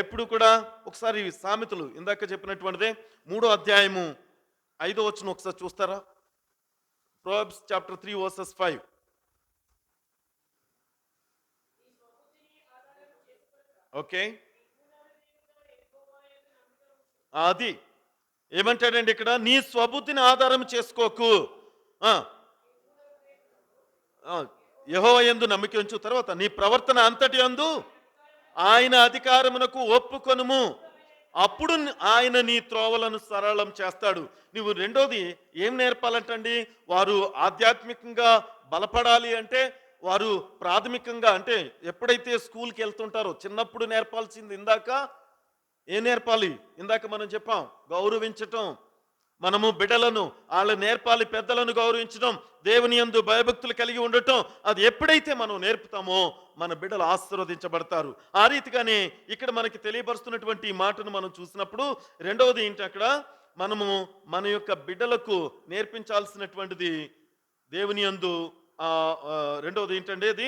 ఎప్పుడు కూడా ఒకసారి సామెతలు ఇందాక చెప్పినటువంటిదే 3వ అధ్యాయము 5వ వచనం ఒకసారి చూస్తారా? Proverbs chapter 3 versus 5. ఓకే, అది ఏమంటాడండి ఇక్కడ? నీ స్వబుద్ధిని ఆధారం చేసుకోకు, యెహోవా యందు నమ్మిక ఉంచు. తర్వాత నీ ప్రవర్తన అంతటి యందు ఆయన అధికారమునకు ఒప్పుకొనుము, అప్పుడు ఆయన నీ త్రోవలను సరళం చేస్తాడు. నువ్వు రెండోది ఏం నేర్పాలంటండి? వారు ఆధ్యాత్మికంగా బలపడాలి అంటే వారు ప్రాథమికంగా, అంటే ఎప్పుడైతే స్కూల్కి వెళ్తుంటారో చిన్నప్పుడు నేర్పాల్సింది ఇందాక ఏం నేర్పాలి? ఇందాక మనం చెప్పాం, గౌరవించటం. మనము బిడ్డలను వాళ్ళ నేర్పాలి, పెద్దలను గౌరవించడం, దేవుని యందు భయభక్తులు కలిగి ఉండటం. అది ఎప్పుడైతే మనం నేర్పుతామో మన బిడ్డలు ఆశీర్వదించబడతారు. ఆ రీతిగానే ఇక్కడ మనకి తెలియపరుస్తున్నటువంటి ఈ మాటను మనం చూసినప్పుడు రెండవది ఏంటి, అక్కడ మనము మన యొక్క బిడ్డలకు నేర్పించాల్సినటువంటిది దేవుని యందు రెండవది ఏంటంటే అది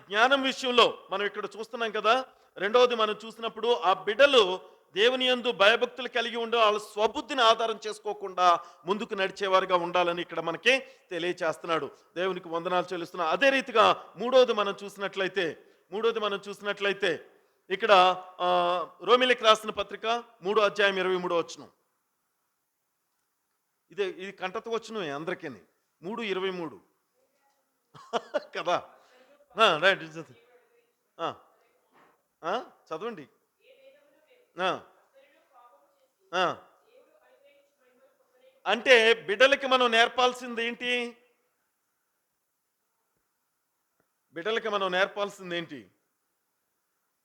జ్ఞానం విషయంలో మనం ఇక్కడ చూస్తున్నాం కదా. రెండవది మనం చూసినప్పుడు ఆ బిడ్డలు దేవుని యందు భయభక్తులు కలిగి ఉండి వాళ్ళ స్వబుద్ధిని ఆధారం చేసుకోకుండా ముందుకు నడిచేవారుగా ఉండాలని ఇక్కడ మనకి తెలియచేస్తున్నాడు. దేవునికి వందనాలు చెల్లిస్తున్నా. అదే రీతిగా మూడోది మనం చూసినట్లయితే ఇక్కడ రోమిలికి రాసిన పత్రిక 3వ అధ్యాయం 23వ వచనం. ఇది కంటత వచనమే అందరికీ, 3:23 కదా. రైట్, చదవండి. అంటే బిడ్డలకి మనం నేర్పాల్సింది ఏంటి?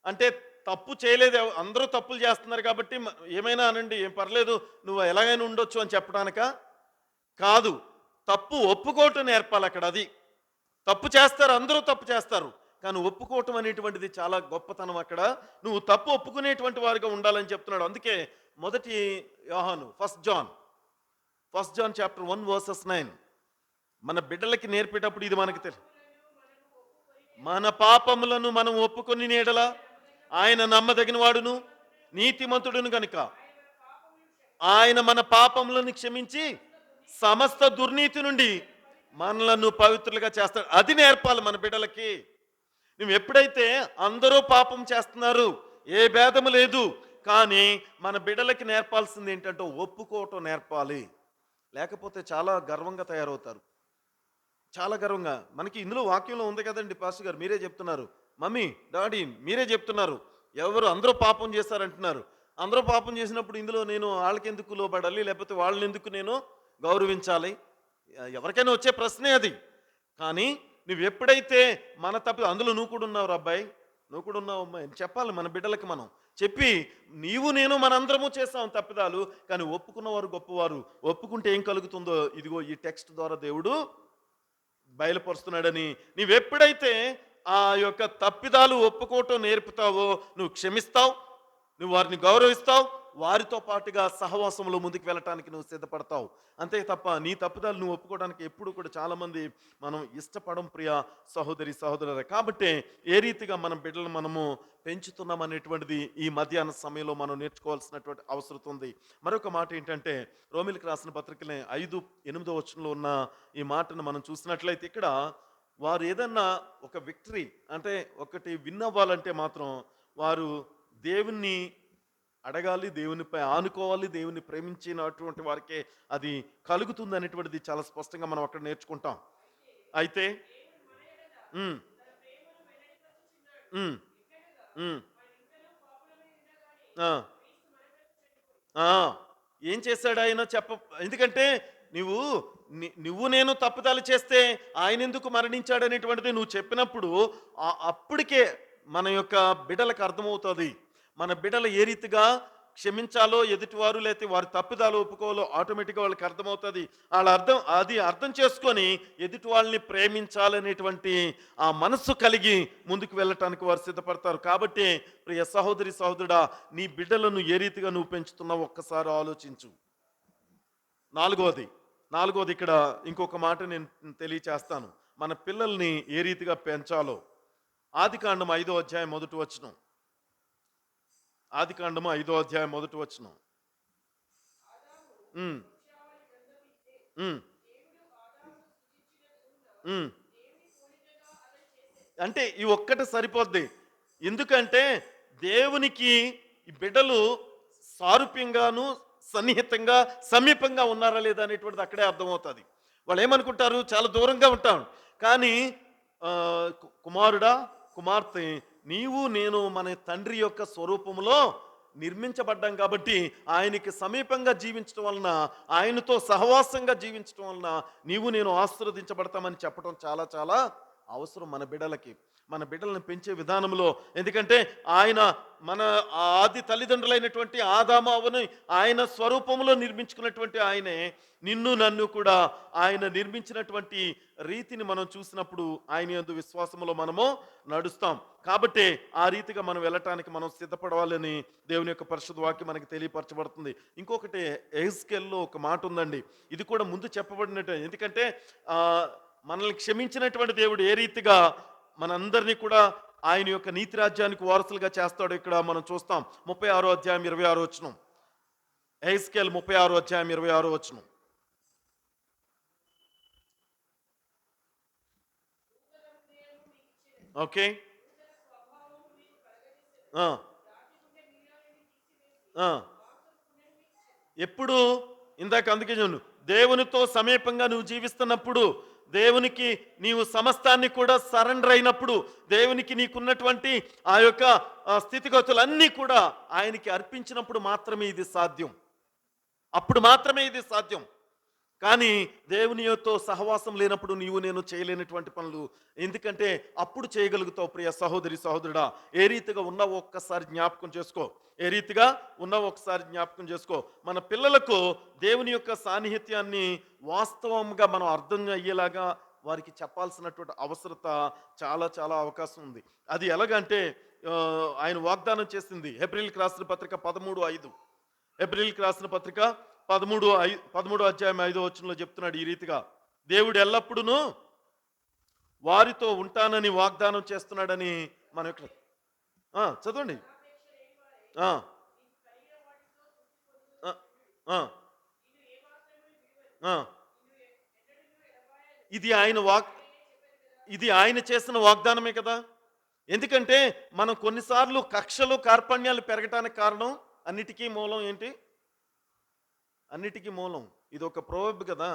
అంటే తప్పు చేయలేదు, అందరూ తప్పులు చేస్తున్నారు కాబట్టి ఏమైనా అనండి, ఏం పర్లేదు, నువ్వు ఎలాగైనా ఉండొచ్చు అని చెప్పడానిక కాదు. తప్పు ఒప్పుకోవటం నేర్పాలి అక్కడ. అది తప్పు చేస్తారు, అందరూ తప్పు చేస్తారు, కానీ ఒప్పుకోవటం అనేటువంటిది చాలా గొప్పతనం. అక్కడ నువ్వు తప్పు ఒప్పుకునేటువంటి వారిగా ఉండాలని చెప్తున్నాడు. అందుకే మొదటి యోహాను, ఫస్ట్ జాన్ చాప్టర్ 1 వర్సెస్ 9 మన బిడ్డలకి నేర్పేటప్పుడు ఇది మనకి తెలియదు. మన పాపములను మనం ఒప్పుకొని నీడల ఆయన నమ్మదగిన వాడును నీతిమంతుడును కనుక ఆయన మన పాపములను క్షమించి సమస్త దుర్నీతి నుండి మనలను పవిత్రులుగా చేస్తాడు. అది నేర్పాలి మన బిడ్డలకి. నువ్వు ఎప్పుడైతే అందరూ పాపం చేస్తున్నారు, ఏ భేదము లేదు, కానీ మన బిడ్డలకి నేర్పాల్సింది ఏంటంటే ఒప్పుకోవటం నేర్పాలి. లేకపోతే చాలా గర్వంగా తయారవుతారు, చాలా గర్వంగా. మనకి ఇందులో వాక్యంలో ఉంది కదండి, పాస్టర్ గారు మీరే చెప్తున్నారు, మమ్మీ డాడీ మీరే చెప్తున్నారు, అందరూ పాపం చేస్తారంటున్నారు. అందరూ పాపం చేసినప్పుడు ఇందులో నేను వాళ్ళకి ఎందుకు లోబడాలి, లేకపోతే వాళ్ళని ఎందుకు నేను గౌరవించాలి? ఎవరికైనా వచ్చే ప్రశ్నే అది. కానీ నువ్వు ఎప్పుడైతే మన తప్పు, అందులో నువ్వు కూడా ఉన్నావు అబ్బాయి, నువ్వు కూడా ఉన్నావు అమ్మాయి చెప్పాలి మన బిడ్డలకి. మనం చెప్పి నీవు నేను మనందరము చేస్తాం తప్పిదాలు, కానీ ఒప్పుకున్నవారు గొప్పవారు. ఒప్పుకుంటే ఏం కలుగుతుందో ఇదిగో ఈ టెక్స్ట్ ద్వారా దేవుడు బయలుపరుస్తున్నాడని. నీవెప్పుడైతే ఆ యొక్క తప్పిదాలు ఒప్పుకోవటం నేర్పుతావో, నువ్వు క్షమిస్తావు, నువ్వు వారిని గౌరవిస్తావు, వారితో పాటుగా సహవాసంలో ముందుకు వెళ్ళటానికి నువ్వు సిద్ధపడతావు. అంతే తప్ప నీ తప్పుదలు నువ్వు ఒప్పుకోవడానికి ఎప్పుడు కూడా చాలామంది మనం ఇష్టపడం ప్రియ సహోదరి సహోదరులే. కాబట్టి ఏ రీతిగా మనం బిడ్డలను మనము పెంచుతున్నాం అనేటువంటిది ఈ మధ్యాహ్న సమయంలో మనం నేర్చుకోవాల్సినటువంటి అవసరం ఉంది. మరొక మాట ఏంటంటే రోమిలికి రాసిన పత్రికలే 5:8 వచనంలో ఉన్న ఈ మాటను మనం చూసినట్లయితే ఇక్కడ వారు ఏదన్నా ఒక విక్టరీ అంటే ఒకటి విన్ అవ్వాలంటే మాత్రం వారు దేవుణ్ణి అడగాలి, దేవునిపై ఆనుకోవాలి, దేవుని ప్రేమించినటువంటి వారికే అది కలుగుతుంది అనేటువంటిది చాలా స్పష్టంగా మనం అక్కడ నేర్చుకుంటాం. అయితే ఉమ్, ఉమ్, ఉమ్, ఆ, ఆ, ఏం చేశాడు ఆయన ఎందుకంటే నువ్వు నువ్వు నేను తప్పుదల చేస్తే ఆయన ఎందుకు మరణించాడు అనేటువంటిది నువ్వు చెప్పినప్పుడు అప్పటికే మన యొక్క బిడ్డలకు అర్థమవుతుంది. మన బిడ్డలు ఏ రీతిగా క్షమించాలో ఎదుటివారు లేకపోతే వారి తప్పుదాలు ఒప్పుకోవాలో ఆటోమేటిక్గా వాళ్ళకి అర్థమవుతుంది. అర్థం చేసుకొని ఎదుటి వాళ్ళని ప్రేమించాలనేటువంటి ఆ మనస్సు కలిగి ముందుకు వెళ్ళటానికి వారు సిద్ధపడతారు. కాబట్టి ప్రియ సహోదరి సహోదరుడా, నీ బిడ్డలను ఏ రీతిగా నువ్వు పెంచుతున్నావు ఒక్కసారి ఆలోచించు. నాలుగోది ఇక్కడ ఇంకొక మాట నేను తెలియచేస్తాను. మన పిల్లల్ని ఏ రీతిగా పెంచాలో ఆదికాండం 5వ అధ్యాయం 1వ వచనం. ఆదికాండము 5వ అధ్యాయం 1వ వచనం. అంటే ఈ ఒక్కటి సరిపోద్ది. ఎందుకంటే దేవునికి ఈ బిడ్డలు సారూప్యంగాను సన్నిహితంగా సమీపంగా ఉన్నారా లేదా అనేటువంటిది అక్కడే అర్థమవుతుంది. వాళ్ళు ఏమనుకుంటారు, చాలా దూరంగా ఉంటాం, కానీ కుమారుడా కుమార్తె నీవు నేను మన తండ్రి యొక్క స్వరూపములో నిర్మించబడ్డాం కాబట్టి ఆయనకి సమీపంగా జీవించడం వలన, ఆయనతో సహవాసంగా జీవించడం వలన నీవు నేను ఆశీర్వదించబడతామని చెప్పడం చాలా చాలా అవసరం మన బిడ్డలను పెంచే విధానంలో. ఎందుకంటే ఆయన మన ఆది తల్లిదండ్రులైనటువంటి ఆదాము అవ్వని ఆయన స్వరూపంలో నిర్మించుకున్నటువంటి ఆయనే నిన్ను నన్ను కూడా ఆయన నిర్మించినటువంటి రీతిని మనం చూసినప్పుడు ఆయన యందు విశ్వాసంలో మనము నడుస్తాం. కాబట్టి ఆ రీతిగా మనం వెళ్ళటానికి మనం సిద్ధపడవాలని దేవుని యొక్క పరిశుద్ధ వాక్యం మనకి తెలియపరచబడుతుంది. ఇంకొకటి ఎహెజ్కేలులో ఒక మాట ఉందండి, ఇది కూడా ముందు చెప్పబడినట్టు. ఎందుకంటే మనల్ని క్షమించినటువంటి దేవుడు ఏ రీతిగా మనందరినీ కూడా ఆయన యొక్క నీతి రాజ్యానికి వారసులుగా చేస్తాడు ఇక్కడ మనం చూస్తాం. 36వ అధ్యాయం 26వ వచనం. ఎహెజ్కేలు 36వ అధ్యాయం 26వ వచనం. ఓకే, ఎప్పుడు ఇందాక అందుకే చూడు, దేవునితో సమీపంగా నువ్వు జీవిస్తున్నప్పుడు, దేవునికి నీవు సమస్తాన్ని కూడా సరెండర్ అయినప్పుడు, దేవునికి నీకున్నటువంటి ఆ యొక్క స్థితిగతులన్నీ కూడా ఆయనకి అర్పించినప్పుడు మాత్రమే ఇది సాధ్యం. అప్పుడు మాత్రమే ఇది సాధ్యం. కానీ దేవునితో సహవాసం లేనప్పుడు నీవు నేను చేయలేనటువంటి పనులు. ఎందుకంటే అప్పుడు చేయగలుగుతావు ప్రియ సహోదరి సహోదరుడా. ఏ రీతిగా ఉన్నావో ఒక్కసారి జ్ఞాపకం చేసుకో. మన పిల్లలకు దేవుని యొక్క సాన్నిహిత్యాన్ని వాస్తవంగా మనం అర్థం అయ్యేలాగా వారికి చెప్పాల్సినటువంటి అవసరత చాలా చాలా అవకాశం ఉంది. అది ఎలాగంటే ఆయన వాగ్దానం చేసింది హెబ్రీయులకు రాసిన పత్రిక 13:5. హెబ్రీయులకు రాసిన పత్రిక 13వ అధ్యాయం 5వ వచనంలో చెప్తున్నాడు ఈ రీతిగా, దేవుడు ఎల్లప్పుడూ వారితో ఉంటానని వాగ్దానం చేస్తున్నాడని మన యొక్క చదవండి. ఇది ఆయన చేసిన వాగ్దానమే కదా. ఎందుకంటే మనం కొన్నిసార్లు కక్షలు కార్పణ్యాలు పెరగటానికి కారణం అన్నిటికీ మూలం ఏంటి? అన్నిటికీ మూలం ఇది ఒక ప్రోవర్బ్ కదా,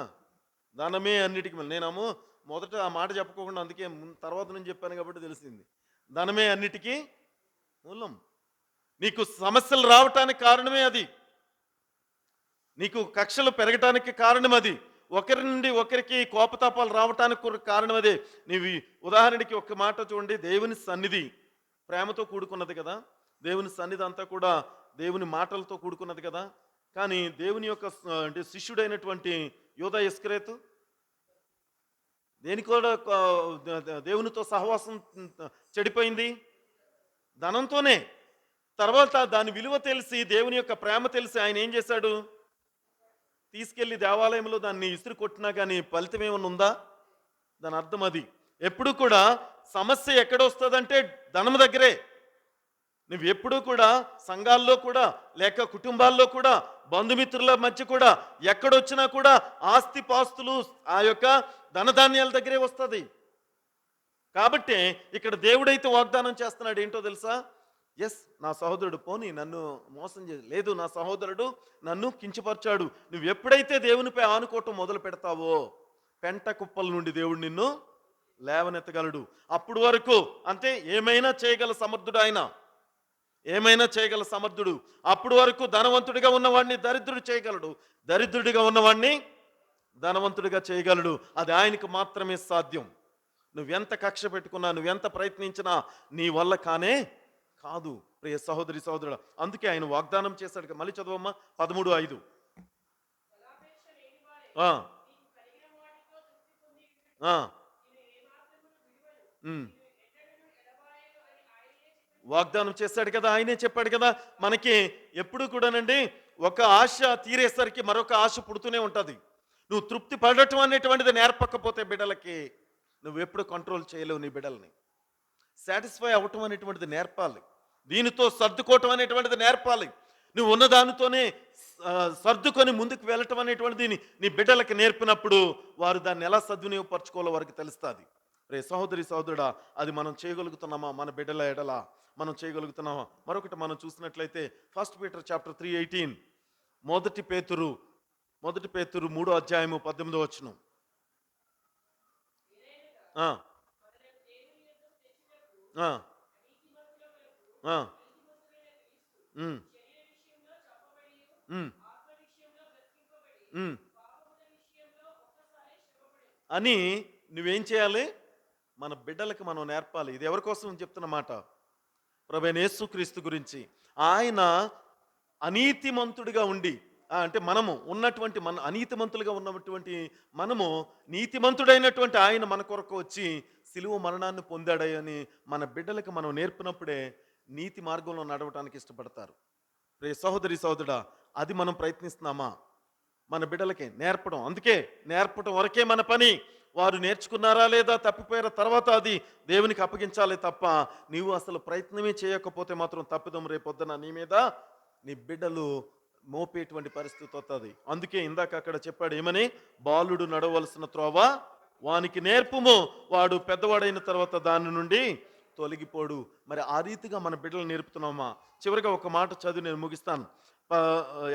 ధనమే అన్నిటికీ మూలం. నేనేమో మొదట ఆ మాట చెప్పుకోకుండా అందుకే తర్వాత నుంచి చెప్పాను కాబట్టి తెలిసింది. ధనమే అన్నిటికీ మూలం. నీకు సమస్యలు రావటానికి కారణమే అది, నీకు కక్షలు పెరగటానికి కారణం అది, ఒకరి నుండి ఒకరికి కోపతాపాలు రావటానికి కారణం అదే. నీవు ఉదాహరణకి ఒక మాట చూడండి, దేవుని సన్నిధి ప్రేమతో కూడుకున్నది కదా, దేవుని సన్నిధి అంతా కూడా దేవుని మాటలతో కూడుకున్నది కదా. కానీ దేవుని యొక్క అంటే శిష్యుడైనటువంటి యోధా ఇస్కరేతు దేనికి కూడా దేవునితో సహవాసం చెడిపోయింది? ధనంతోనే. తర్వాత దాని విలువ తెలిసి, దేవుని యొక్క ప్రేమ తెలిసి ఆయన ఏం చేశాడు? తీసుకెళ్లి దేవాలయంలో దాన్ని ఇసురు కొట్టినా కానీ ఫలితం ఏమైనా ఉందా? దాని అర్థం అది. ఎప్పుడు కూడా సమస్య ఎక్కడ వస్తుందంటే ధనం దగ్గరే. నువ్వు ఎప్పుడూ కూడా సంఘాల్లో కూడా, లేక కుటుంబాల్లో కూడా, బంధుమిత్రుల మధ్య కూడా, ఎక్కడొచ్చినా కూడా ఆస్తి పాస్తులు ఆ యొక్క ధనధాన్యాల దగ్గరే వస్తుంది. కాబట్టి ఇక్కడ దేవుడైతే వాగ్దానం చేస్తున్నాడు ఏంటో తెలుసా? ఎస్, నా సహోదరుడు పోనీ నన్ను మోసం లేదు, నా సహోదరుడు నన్ను కించపరిచాడు. నువ్వు ఎప్పుడైతే దేవునిపై ఆనుకోవటం మొదలు పెడతావో పెంట కుప్పల నుండి దేవుడు నిన్ను లేవనెత్తగలడు. అప్పుడు వరకు అంటే ఏమైనా చేయగల సమర్థుడు ఆయన, ఏమైనా చేయగల సమర్థుడు. అప్పుడు వరకు ధనవంతుడిగా ఉన్నవాడిని దరిద్రుడు చేయగలడు, దరిద్రుడిగా ఉన్నవాడిని ధనవంతుడిగా చేయగలడు. అది ఆయనకు మాత్రమే సాధ్యం. నువ్వెంత కక్ష పెట్టుకున్నా, నువ్వెంత ప్రయత్నించినా నీ వల్ల కానే కాదు ప్రియ సహోదరి సహోదరుడు. అందుకే ఆయన వాగ్దానం చేశాడు. మళ్ళీ చదవమ్మా 13:5. వాగ్దానం చేశాడు కదా, ఆయనే చెప్పాడు కదా. మనకి ఎప్పుడు కూడానండి ఒక ఆశ తీరేసరికి మరొక ఆశ పుడుతూనే ఉంటుంది. నువ్వు తృప్తి పడటం అనేటువంటిది నేర్పకపోతే బిడ్డలకి నువ్వు ఎప్పుడు కంట్రోల్ చేయలేవు. నీ బిడ్డల్ని సాటిస్ఫై అవ్వటం అనేటువంటిది నేర్పాలి. దీనితో సర్దుకోవటం అనేటువంటిది నేర్పాలి. నువ్వు ఉన్న దానితోనే సర్దుకొని ముందుకు వెళ్ళటం అనేటువంటిది నీ బిడ్డలకి నేర్పినప్పుడు వారు దాన్ని ఎలా సద్వినియోగపరచుకోవాలో వారికి తెలుస్తుంది. రే సహోదరి సహోదరుడా, అది మనం చేయగలుగుతున్నామా? మన బిడ్డల ఎడల మనం చేయగలుగుతున్నామా? మరొకటి మనం చూసినట్లయితే 1 పీటర్ చాప్టర్ 3:18, మొదటి పేతురు 3:18. అని నువ్వేం చేయాలి? మన బిడ్డలకి మనం నేర్పాలి. ఇది ఎవరి కోసం చెప్తున్న మాట? ప్రభువైన యేసుక్రీస్తు గురించి. ఆయన అనీతిమంతుడిగా ఉండి, అంటే మనము ఉన్నటువంటి మన అనీతిమంతులుగా ఉన్నటువంటి మనము నీతిమంతుడైనటువంటి ఆయన మన కొరకు వచ్చి సిలువ మరణాన్ని పొందాడని మన బిడ్డలకు మనం నేర్పినప్పుడే నీతి మార్గంలో నడవటానికి ఇష్టపడతారు. రే సహోదరి సహోదరుడా, అది మనం ప్రయత్నిస్తున్నామా? మన బిడ్డలకి నేర్పడం. అందుకే నేర్పడం వరకే మన పని. వారు నేర్చుకున్నారా లేదా, తప్పిపోయారా తర్వాత అది దేవునికి అప్పగించాలి తప్ప నీవు అసలు ప్రయత్నమే చేయకపోతే మాత్రం తప్పిదం రేపొద్దున నీ మీద నీ బిడ్డలు మోపేటువంటి పరిస్థితి వస్తుంది. అందుకే ఇందాక అక్కడ చెప్పాడు ఏమని? బాలుడు నడవలసిన త్రోవ వానికి నేర్పుము, వాడు పెద్దవాడైన తర్వాత దాని నుండి తొలగిపోడు. మరి ఆ రీతిగా మన బిడ్డలు నేర్పుతున్నామా? చివరిగా ఒక మాట చదివి నేను ముగిస్తాను.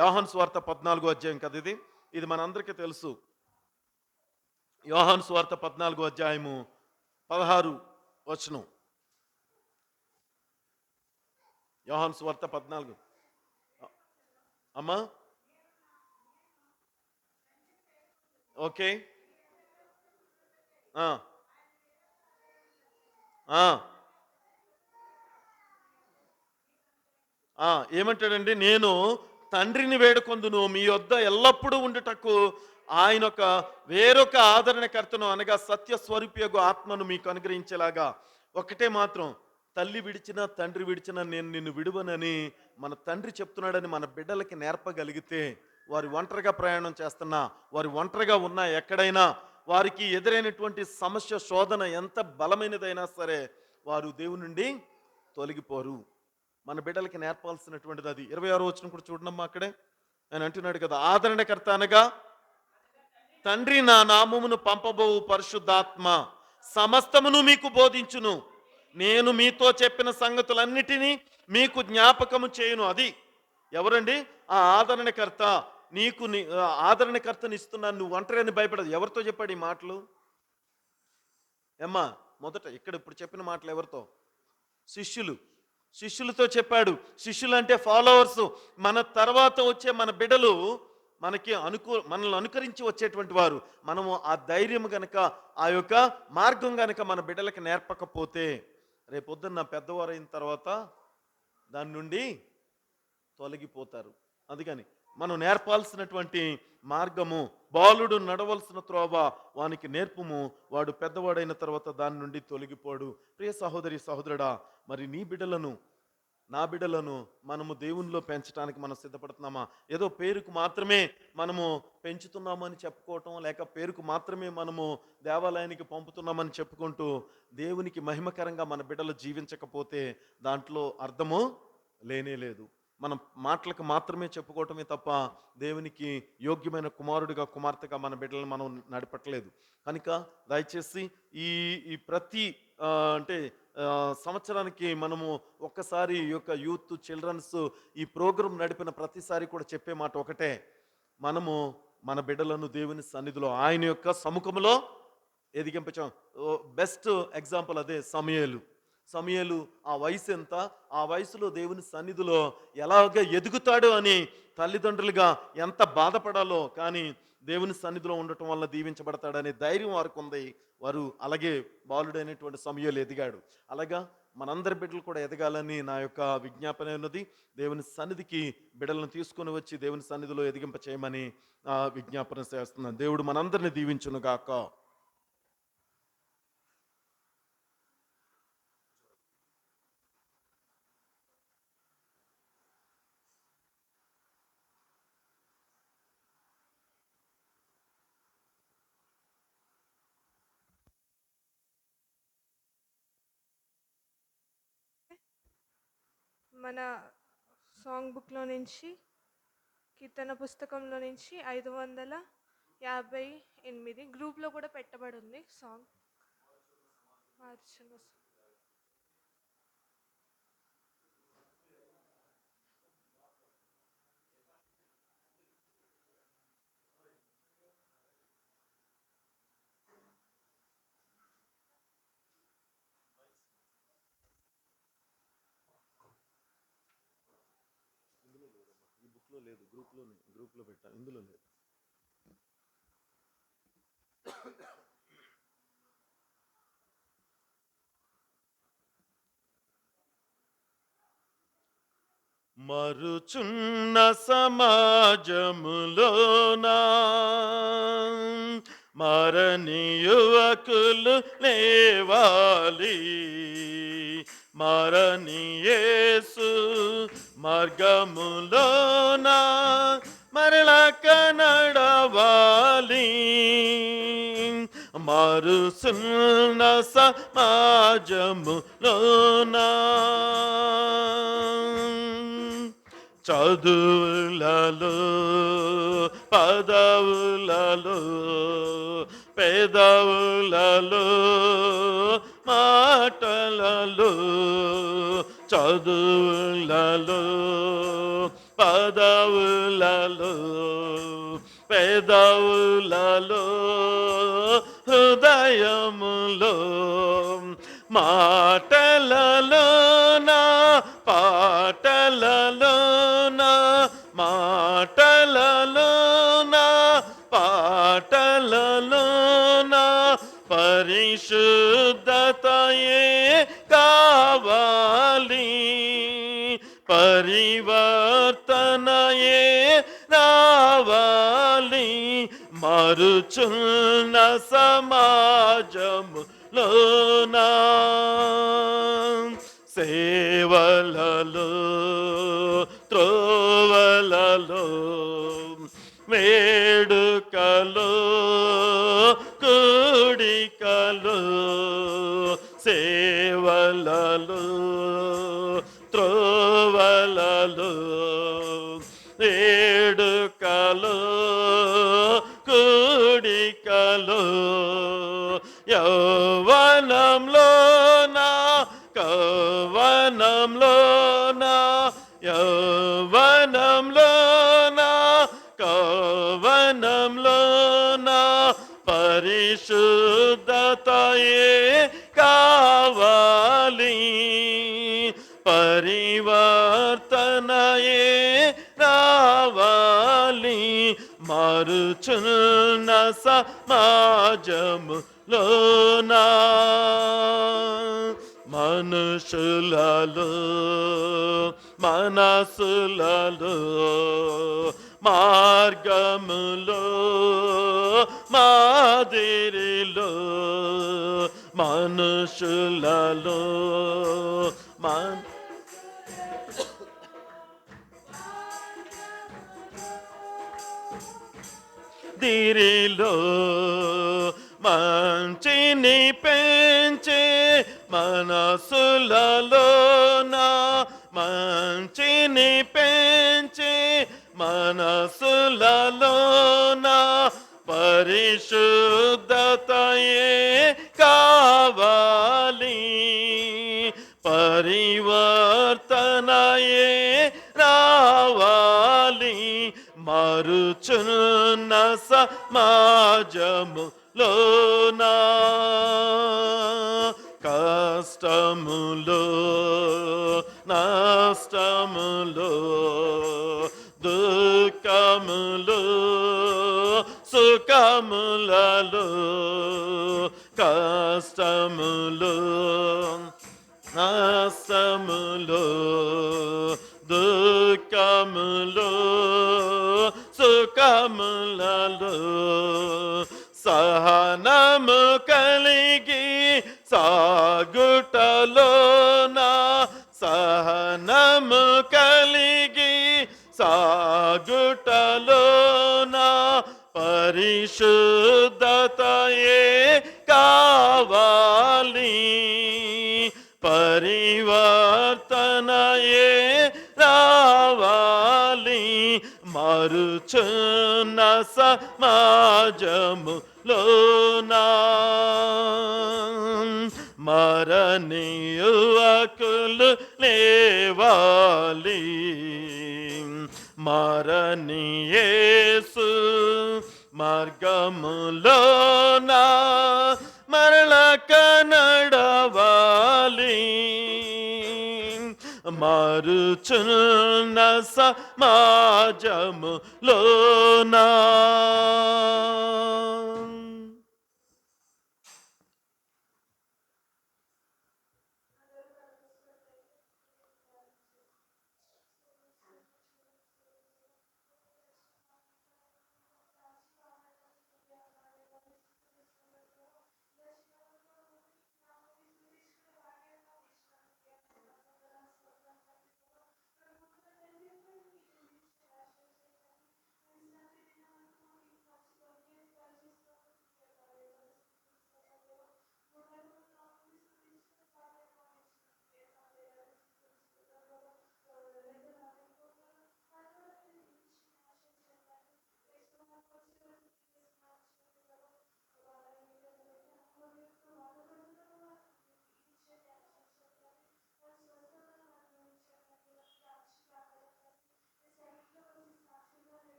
యోహాను సువార్త 14వ అధ్యాయం కదా ఇది మనందరికీ తెలుసు. యోహాను సువార్త 14వ అధ్యాయము 16 వచనం. యోహాను సువార్త 14. అమ్మా ఓకే. ఏమంటాడండి? నేను తండ్రిని వేడుకొందును, మీ యొద్ద ఎల్లప్పుడూ ఉండుటకు ఆయన వేరొక ఆదరణకర్తను అనగా సత్య స్వరూపియగు ఆత్మను మీకు అనుగ్రహించేలాగా. ఒకటే మాత్రం, తల్లి విడిచినా తండ్రి విడిచినా నేను నిన్ను విడువనని మన తండ్రి చెప్తున్నాడని మన బిడ్డలకి నేర్పగలిగితే, వారు ఒంటరిగా ప్రయాణం చేస్తున్నా, వారు ఒంటరిగా ఉన్నా, ఎక్కడైనా వారికి ఎదురైనటువంటి సమస్య శోధన ఎంత బలమైనదైనా సరే వారు దేవుని నుండి తొలగిపోరు. మన బిడ్డలకి నేర్పాల్సినటువంటిది అది. 26వ వచనం కూడా చూడమ్మా. అక్కడే ఆయన అంటున్నాడు కదా, ఆదరణకర్త అనగా తండ్రి నా నామమును పంపబోవు పరిశుద్ధాత్మ సమస్తమును మీకు బోధించును, నేను మీతో చెప్పిన సంగతులన్నిటినీ మీకు జ్ఞాపకము చేయును. అది ఎవరండి? ఆ ఆదరణకర్త. నీకు ఆదరణకర్తని ఇస్తున్నాను, నువ్వు ఒంటరిని భయపడదు. ఎవరితో చెప్పాడు ఈ మాటలు? ఏమ్మా, మొదట ఇక్కడ ఇప్పుడు చెప్పిన మాటలు ఎవరితో? శిష్యులతో చెప్పాడు. శిష్యులు అంటే ఫాలోవర్స్. మన తర్వాత వచ్చే మన బిడ్డలు మనల్ని అనుకరించి వచ్చేటువంటి వారు. మనము ఆ ధైర్యం గనక, ఆ యొక్క మార్గం గనక మన బిడ్డలకి నేర్పకపోతే రేపొద్దున్న పెద్దవారైన తర్వాత దాని నుండి తొలగిపోతారు. అందుకని మనం నేర్పాల్సినటువంటి మార్గము, బాలుడు నడవలసిన త్రోవ వానికి నేర్పుము, వాడు పెద్దవాడైన తర్వాత దాని నుండి తొలగిపోడు. ప్రియ సహోదరి సహోదరుడా, మరి నీ బిడ్డలను నా బిడ్డలను మనము దేవునిలో పెంచడానికి మనం సిద్ధపడుతున్నామా? ఏదో పేరుకు మాత్రమే మనము పెంచుతున్నామని చెప్పుకోవటం, లేక పేరుకు మాత్రమే మనము దేవాలయానికి పంపుతున్నామని చెప్పుకుంటూ దేవునికి మహిమకరంగా మన బిడ్డలు జీవించకపోతే దాంట్లో అర్థము లేనే లేదు. మనం మాటలకు మాత్రమే చెప్పుకోవటమే తప్ప దేవునికి యోగ్యమైన కుమారుడిగా కుమార్తెగా మన బిడ్డలను మనం నడపట్లేదు. కనుక దయచేసి ఈ ఈ ప్రతి అంటే సంవత్సరానికి మనము ఒక్కసారి ఈ యొక్క యూత్ చిల్డ్రన్స్ ఈ ప్రోగ్రాం నడిపిన ప్రతిసారి కూడా చెప్పే మాట ఒకటే, మనము మన బిడ్డలను దేవుని సన్నిధిలో ఆయన యొక్క సముఖంలో ఎదిగింపచాం. బెస్ట్ ఎగ్జాంపుల్ అదే సమూయేలు ఆ వయసు ఎంత, ఆ వయసులో దేవుని సన్నిధిలో ఎలాగ ఎదుగుతాడు అని తల్లిదండ్రులుగా ఎంత బాధపడాలో, కానీ దేవుని సన్నిధిలో ఉండటం వల్ల దీవించబడతాడనే ధైర్యం వారికి ఉంది. వారు అలాగే బాలుడైనటువంటి సమూయేలు ఎదిగాడు. అలాగా మనందరి బిడ్డలు కూడా ఎదగాలని నా యొక్క విజ్ఞాపన ఉన్నది. దేవుని సన్నిధికి బిడ్డలను తీసుకొని వచ్చి దేవుని సన్నిధిలో ఎదిగింప చేయమని విజ్ఞాపన చేస్తున్నాను. దేవుడు మనందరిని దీవించును గాక. మన సాంగ్ బుక్లో నుంచి, కీర్తన పుస్తకంలో నుంచి 558 గ్రూప్లో కూడా పెట్టబడి ఉంది సాంగ్. మార్చిన ఈ బుక్లో లేదు, గ్రూప్లో పెట్టా, ఇందులో లేదు. మరుచున్న సమాజములోనా మరణి యువకులు లేవాలి, మరణి యేసు మార్గములోనా మరలక నడవాలి. మరుచున్న సమాజములోనా చదువులలో పదవులలో పెదవులలో మాటలలో, చదువులలో పదవులలో పెదవులలో హృదయములో మాటలలో నా పాటలలో నా మాటలలో నా పాటలలో నా పరిశుద్ధతయే కావాలి, పరివర్తనయే రావాలి. మరుచున్న సమాజములోనా సేవలలో త్రోవలలో వేడుకలో కూడికలో సేవలలో త్రోవలలో వేడుకలో కూడికలో యౌవనంలోనా కౌవనంలోనా యౌవనంలోనా కౌవనంలోనా పరిశుద్ధతయే కావాలి, పరివర్తనయే రావాలి. మారుచున్న సమాజములోనా మనుషులలో మనసులలో మార్గములో మాదిరిలో మనుషులలో మాదిరిలో మంచిని పెంచే మనసులలోన మంచిని పెంచే మనసులలోన పరిశుద్ధతయే కావాలి పరివర్తనయే రావాలి మారుచున్న సమాజములోనా కష్టములో నష్టములో దుఃఖములో సుఖములలో కష్టములో నష్టములో దుఃఖములో సుఖములలో సహనము కలిగి సాగుటలోన సహనము కలిగి సాగుటలోన పరిశుద్ధతయే కావాలి పరివర్తనయే రావాలి మారుచున్న సమాజములోనా మరణి యువకులు లేవాలి మరణి యేసు మార్గములోనా మరల కనడవాలి మారుచున్న సమాజములోనా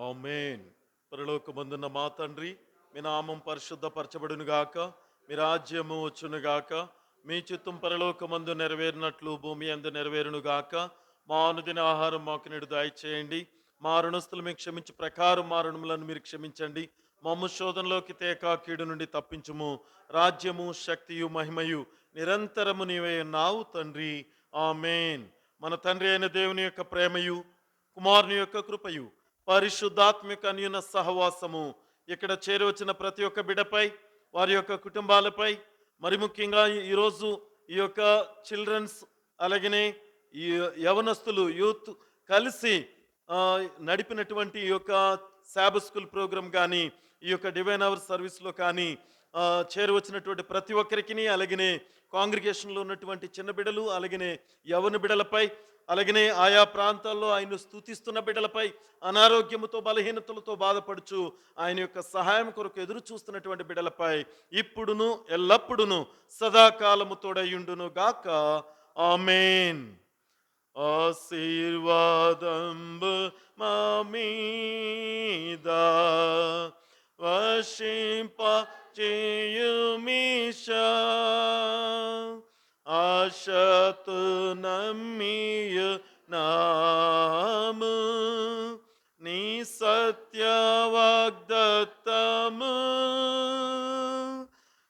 ఆమేన్. పరలోకమందున్న మా తండ్రి, మీ నామం పరిశుద్ధపరచబడును గాక, మీ రాజ్యము వచ్చును గాక, మీ చిత్తం పరలోకమందు నెరవేరినట్లు భూమి యందు నెరవేరును గాక. మా అనుదిన ఆహారం మాకు నేడు దయచేయండి. మా రుణస్తులు మీకు క్షమించు ప్రకారం మా రుణములను మీరు క్షమించండి. మమ్ము శోధనలోకి తేక కీడు నుండి తప్పించుము. రాజ్యము శక్తియు మహిమయు నిరంతరము నీవే ఉన్నావు తండ్రి. ఆమేన్. మన తండ్రి అయిన దేవుని యొక్క ప్రేమయు, కుమారుని యొక్క కృపయు, పరిశుద్ధాత్మిక అన్యున సహవాసము ఇక్కడ చేరవచ్చిన ప్రతి ఒక్క బిడ్డపై, వారి యొక్క కుటుంబాలపై, మరి ముఖ్యంగా ఈరోజు ఈ యొక్క చిల్డ్రన్స్ అలాగనే ఈ యవనస్తులు యూత్ కలిసి నడిపినటువంటి ఈ యొక్క శాబత్ స్కూల్ ప్రోగ్రామ్ కానీ, ఈ యొక్క డివైన్ అవర్ సర్వీస్లో కానీ చేరవచ్చినటువంటి ప్రతి ఒక్కరికి, అలాగనే కాంగ్రిగేషన్లో ఉన్నటువంటి చిన్న బిడ్డలు, అలాగనే యవన బిడ్డలపై, అలాగనే ఆయా ప్రాంతాల్లో ఆయన స్తుతిస్తున్న బిడ్డలపై, అనారోగ్యముతో బలహీనతలతో బాధపడుచు ఆయన యొక్క సహాయం కొరకు ఎదురు చూస్తున్నటువంటి బిడ్డలపై ఇప్పుడును ఎల్లప్పుడును సదాకాలము తోడయుండును గాక. ఆమేన్. ఆశీర్వాదంబు మా మీద వర్షింప చేయుమీశా, ఆశతు నమ్మియు నాము నీ సత్య వాగ్దత్తము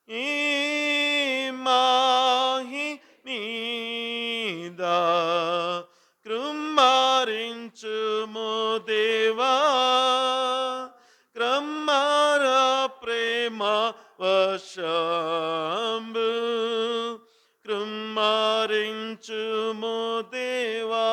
ఈ మాహి మీద కృమ్మారించుము దేవా, క్రమ్మార ప్రేమ వశంబు కృమ్మారించుము దేవా.